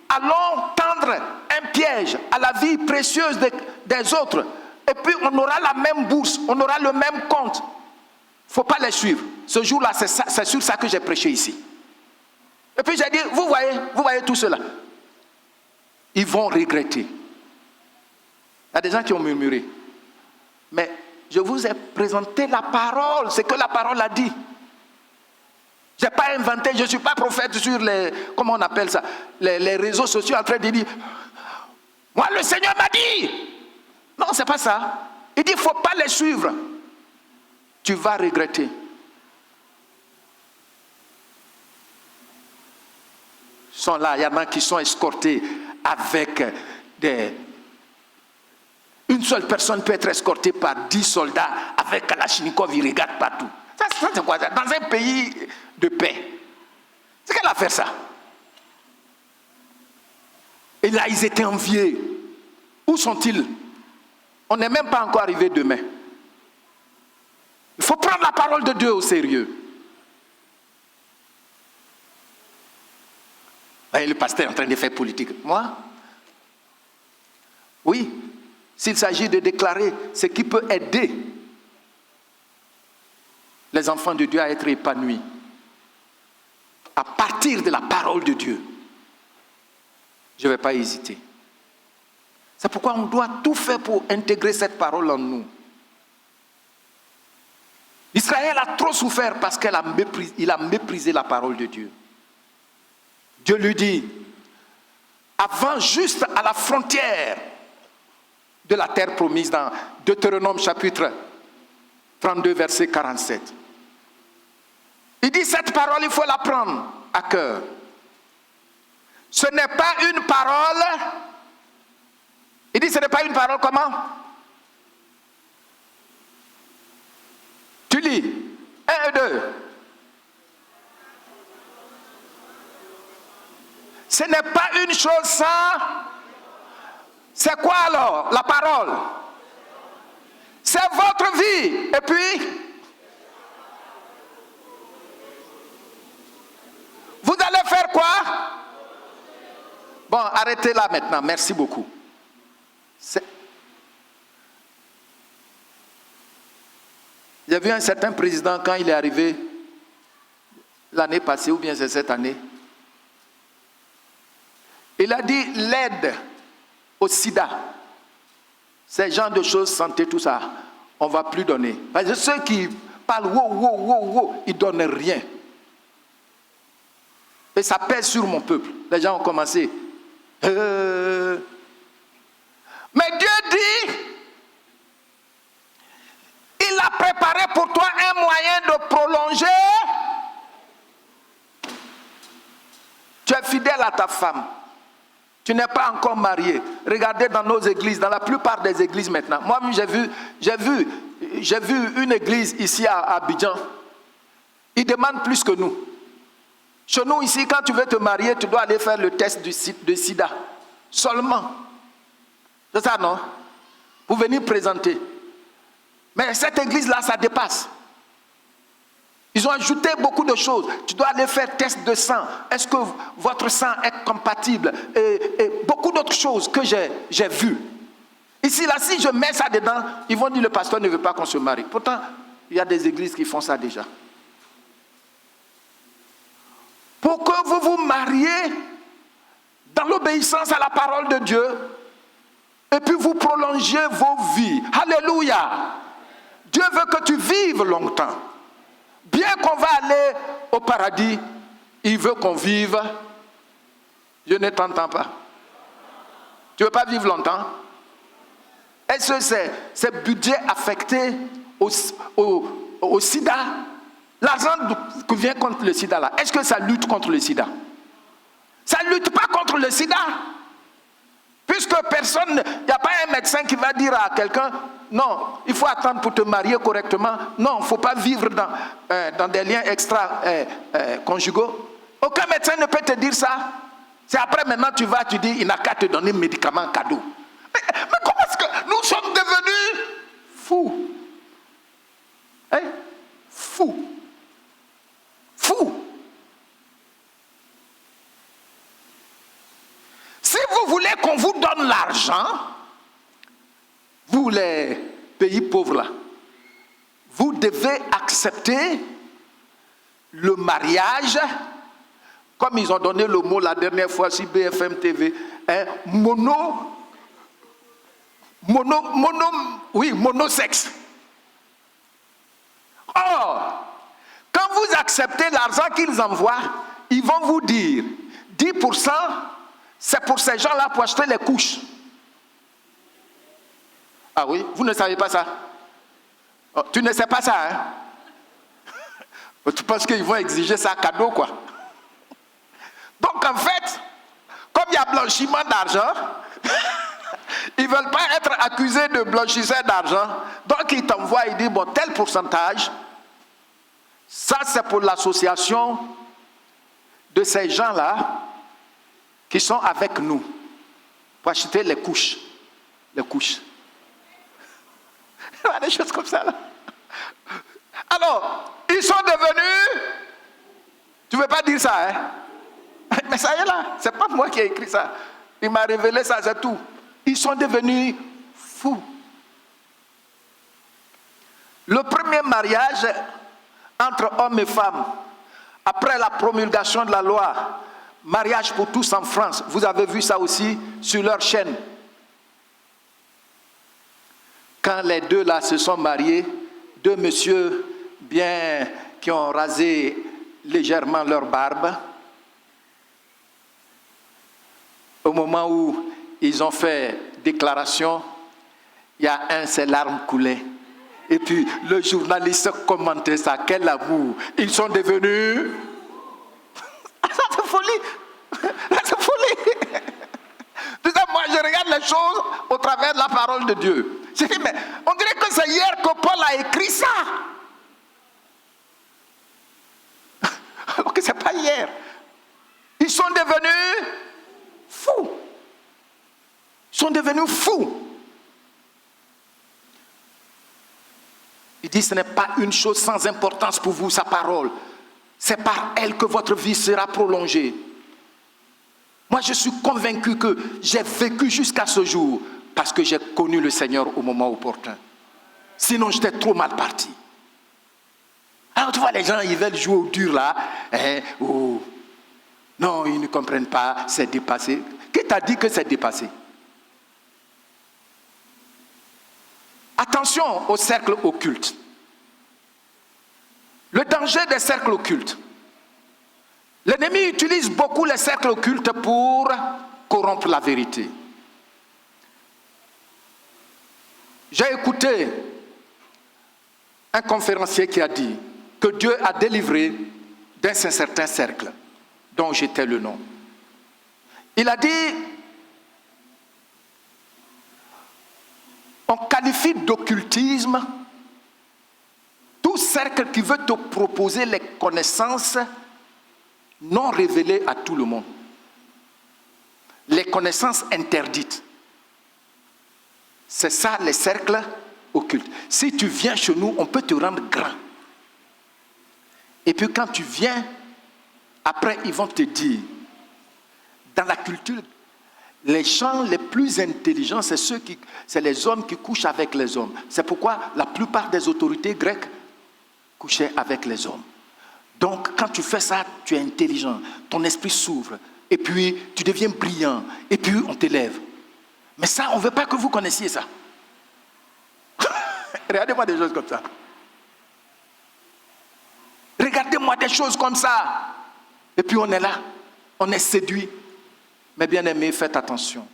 allons tendre un piège à la vie précieuse des autres, et puis on aura la même bourse, on aura le même compte. Il ne faut pas les suivre. Ce jour-là, c'est sur ça que j'ai prêché ici. Et puis j'ai dit, vous voyez tout cela. Ils vont regretter. Il y a des gens qui ont murmuré. Mais je vous ai présenté la parole, c'est que la parole a dit. Je n'ai pas inventé, je ne suis pas prophète sur les, comment on appelle ça, les réseaux sociaux en train de dire, moi le Seigneur m'a dit. Non, ce n'est pas ça. Il dit, il ne faut pas les suivre. Tu vas regretter. Ils sont là, il y en a qui sont escortés avec une seule personne peut être escortée par 10 soldats avec Kalachnikov, ils regardent partout. Ça c'est quoi ça? Dans un pays de paix. C'est quelle affaire ça? Et là, ils étaient enviés. Où sont-ils? On n'est même pas encore arrivé demain. Il faut prendre la parole de Dieu au sérieux. Et le pasteur est en train de faire politique. Moi? Oui. S'il s'agit de déclarer ce qui peut aider les enfants de Dieu à être épanouis, à partir de la parole de Dieu, je ne vais pas hésiter. C'est pourquoi on doit tout faire pour intégrer cette parole en nous. Israël a trop souffert parce qu'il a méprisé la parole de Dieu. Dieu lui dit, avant, juste à la frontière de la terre promise, dans Deutéronome chapitre 32, verset 47. Il dit, cette parole, il faut la prendre à cœur. Ce n'est pas une parole. Il dit, ce n'est pas une parole comment? Tu lis. 1 et 2. Ce n'est pas une chose sans. C'est quoi alors la parole? C'est votre vie. Et puis, vous allez faire quoi? Bon, arrêtez là maintenant. Merci beaucoup. J'ai vu un certain président quand il est arrivé l'année passée, ou bien c'est cette année. Il a dit l'aide au sida, ces genres de choses, santé, tout ça, on ne va plus donner. Parce que ceux qui parlent wow, ils ne donnent rien. Et ça pèse sur mon peuple. Les gens ont commencé. Mais Dieu dit, il a préparé pour toi un moyen de prolonger. Tu es fidèle à ta femme. Tu n'es pas encore marié. Regardez dans nos églises, dans la plupart des églises maintenant. Moi-même, j'ai vu une église ici à Abidjan. Ils demandent plus que nous. Chez nous, ici, quand tu veux te marier, tu dois aller faire le test de sida. Seulement. C'est ça, non? Pour venir présenter. Mais cette église-là, ça dépasse. Ils ont ajouté beaucoup de choses. Tu dois aller faire test de sang. Est-ce que votre sang est compatible? Et beaucoup d'autres choses que j'ai vues. Ici, là, si je mets ça dedans, ils vont dire le pasteur ne veut pas qu'on se marie. Pourtant, il y a des églises qui font ça déjà. Pour que vous vous mariez dans l'obéissance à la parole de Dieu et puis vous prolongez vos vies. Alléluia! Dieu veut que tu vives longtemps. Bien qu'on va aller au paradis, il veut qu'on vive. Je ne t'entends pas. Tu ne veux pas vivre longtemps? Est-ce que c'est budget affecté au sida? L'argent qui vient contre le sida là, est-ce que ça lutte contre le sida? Ça ne lutte pas contre le sida. Puisque que personne, il n'y a pas un médecin qui va dire à quelqu'un, non, il faut attendre pour te marier correctement. Non, il ne faut pas vivre dans des liens extra-conjugaux. Aucun médecin ne peut te dire ça. C'est après maintenant tu vas, tu dis, il n'a qu'à te donner un médicament cadeau. Mais comment est-ce que nous sommes devenus fous? Hein? Fous. Fous. Si vous voulez qu'on vous donne l'argent, vous les pays pauvres là, vous devez accepter le mariage, comme ils ont donné le mot la dernière fois sur BFM TV, hein, monosexe. Or, quand vous acceptez l'argent qu'ils envoient, ils vont vous dire 10%, c'est pour ces gens-là pour acheter les couches. Ah oui, vous ne savez pas ça? Oh, tu ne sais pas ça, hein? Tu penses qu'ils vont exiger ça cadeau, quoi? Donc en fait, comme il y a blanchiment d'argent, ils ne veulent pas être accusés de blanchisseur d'argent. Donc ils t'envoient, ils disent, bon, tel pourcentage, ça c'est pour l'association de ces gens-là qui sont avec nous pour acheter les couches. Les couches. Des choses comme ça là. Alors, ils sont devenus... Tu ne veux pas dire ça, hein? Mais ça y est là, c'est pas moi qui ai écrit ça. Il m'a révélé ça, c'est tout. Ils sont devenus fous. Le premier mariage entre hommes et femmes, après la promulgation de la loi, mariage pour tous en France, vous avez vu ça aussi sur leur chaîne. Quand les deux là se sont mariés, deux messieurs bien qui ont rasé légèrement leur barbe, au moment où ils ont fait déclaration, il y a un, ses larmes coulaient. Et puis le journaliste commentait ça, quel amour. Ils sont devenus... Ça c'est folie. C'est folie. Moi je regarde les choses au travers de la parole de Dieu. Je dis, mais on dirait que c'est hier que Paul a écrit ça. Alors que ce n'est pas hier. Ils sont devenus fous. Ils sont devenus fous. Il dit, ce n'est pas une chose sans importance pour vous, sa parole. C'est par elle que votre vie sera prolongée. Moi, je suis convaincu que j'ai vécu jusqu'à ce jour parce que j'ai connu le Seigneur au moment opportun. Sinon, j'étais trop mal parti. Alors, tu vois, les gens, ils veulent jouer au dur là. Non, ils ne comprennent pas, c'est dépassé. Qui t'a dit que c'est dépassé? Attention aux cercles occultes. Le danger des cercles occultes. L'ennemi utilise beaucoup les cercles occultes pour corrompre la vérité. J'ai écouté un conférencier qui a dit que Dieu a délivré d'un certain cercle dont j'étais le nom. Il a dit, on qualifie d'occultisme tout cercle qui veut te proposer les connaissances non révélées à tout le monde. Les connaissances interdites. C'est ça les cercles occultes. Si tu viens chez nous, on peut te rendre grand. Et puis quand tu viens, après ils vont te dire, dans la culture, les gens les plus intelligents, c'est les hommes qui couchent avec les hommes. C'est pourquoi la plupart des autorités grecques couchaient avec les hommes. Donc quand tu fais ça, tu es intelligent, ton esprit s'ouvre, et puis tu deviens brillant, et puis on t'élève. Mais ça, on ne veut pas que vous connaissiez ça. Regardez-moi des choses comme ça. Regardez-moi des choses comme ça. Et puis on est là, on est séduit. Mais bien aimés, faites attention.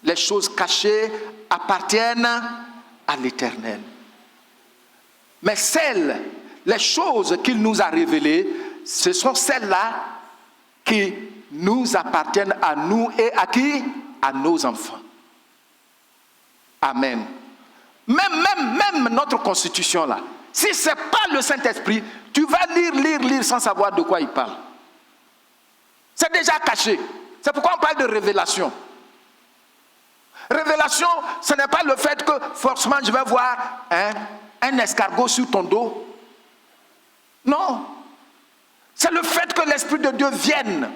Les choses cachées appartiennent à l'Éternel. Mais les choses qu'il nous a révélées, ce sont celles-là qui nous appartiennent à nous et à qui? à nos enfants. Amen. Même notre constitution là, si ce n'est pas le Saint-Esprit, tu vas lire sans savoir de quoi il parle. C'est déjà caché. C'est pourquoi on parle de révélation. Révélation, ce n'est pas le fait que forcément je vais voir un escargot sur ton dos. Non. C'est le fait que l'Esprit de Dieu vienne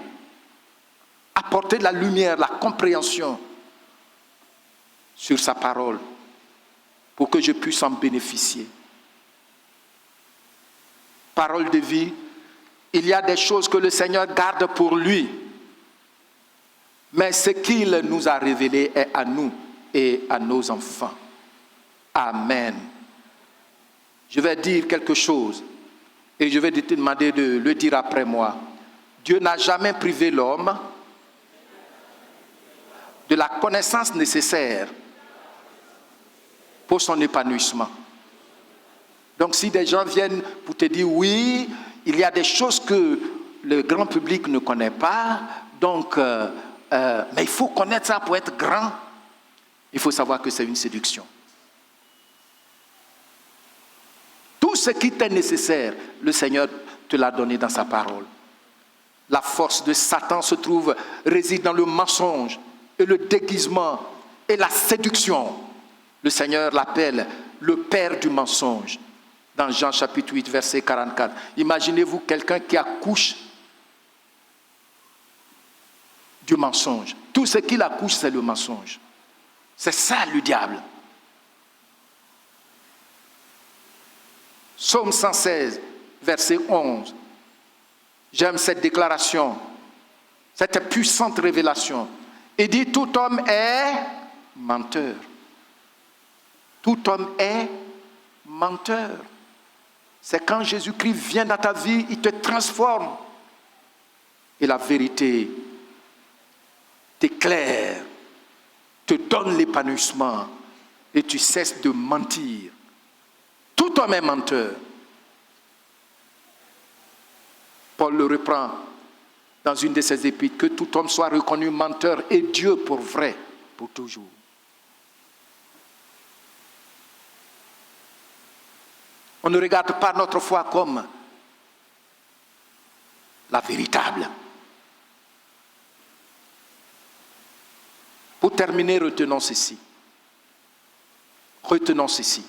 apporter de la lumière, la compréhension sur sa parole pour que je puisse en bénéficier. Parole de vie, il y a des choses que le Seigneur garde pour lui. Mais ce qu'il nous a révélé est à nous et à nos enfants. Amen. Je vais dire quelque chose et je vais te demander de le dire après moi. Dieu n'a jamais privé l'homme de la connaissance nécessaire pour son épanouissement. Donc si des gens viennent pour te dire oui, il y a des choses que le grand public ne connaît pas, donc mais il faut connaître ça pour être grand. Il faut savoir que c'est une séduction. Tout ce qui t'est nécessaire, le Seigneur te l'a donné dans sa parole. La force de Satan réside dans le mensonge et le déguisement et la séduction. Le Seigneur l'appelle le père du mensonge. Dans Jean chapitre 8, verset 44. Imaginez-vous quelqu'un qui accouche du mensonge. Tout ce qu'il accouche, c'est le mensonge. C'est ça le diable. Psaume 116, verset 11. J'aime cette déclaration, cette puissante révélation. Il dit, tout homme est menteur. Tout homme est menteur. C'est quand Jésus-Christ vient dans ta vie, il te transforme. Et la vérité t'éclaire, te donne l'épanouissement et tu cesses de mentir. Tout homme est menteur. Paul le reprend dans une de ses épîtres, que tout homme soit reconnu menteur et Dieu pour vrai, pour toujours. On ne regarde pas notre foi comme la véritable. Pour terminer, retenons ceci. Retenons ceci.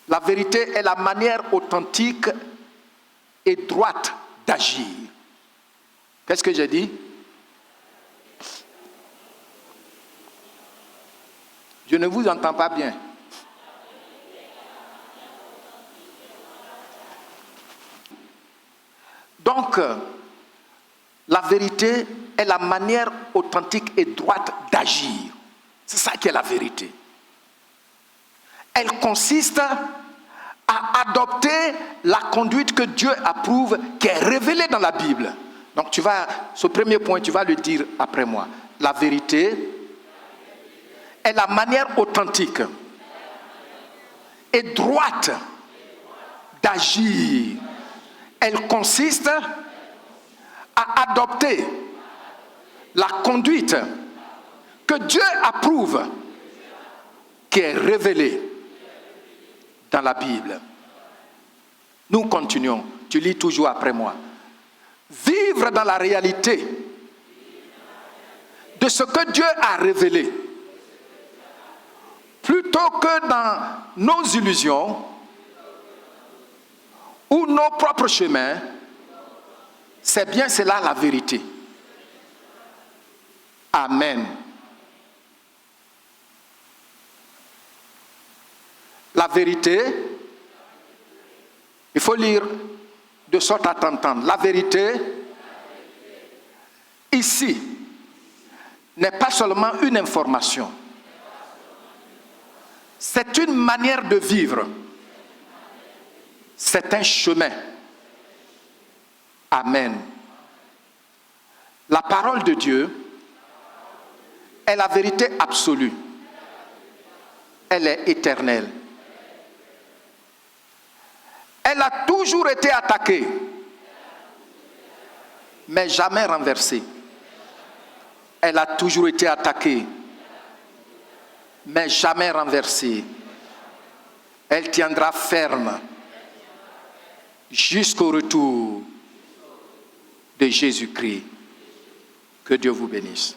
La vérité est la manière authentique et droite d'agir. Qu'est-ce que j'ai dit? Je ne vous entends pas bien. Donc, la vérité est la manière authentique et droite d'agir. C'est ça qui est la vérité. Elle consiste à adopter la conduite que Dieu approuve, qui est révélée dans la Bible. Donc ce premier point, tu vas le dire après moi. La vérité est la manière authentique et droite d'agir. Elle consiste à adopter la conduite que Dieu approuve, qui est révélée dans la Bible. Nous continuons. Tu lis toujours après moi. Vivre dans la réalité de ce que Dieu a révélé, plutôt que dans nos illusions ou nos propres chemins, c'est bien cela la vérité. Amen. La vérité, il faut lire de sorte à t'entendre. La vérité, ici, n'est pas seulement une information. C'est une manière de vivre. C'est un chemin. Amen. La parole de Dieu est la vérité absolue. Elle est éternelle. Elle a toujours été attaquée, mais jamais renversée. Elle a toujours été attaquée, mais jamais renversée. Elle tiendra ferme jusqu'au retour de Jésus-Christ. Que Dieu vous bénisse.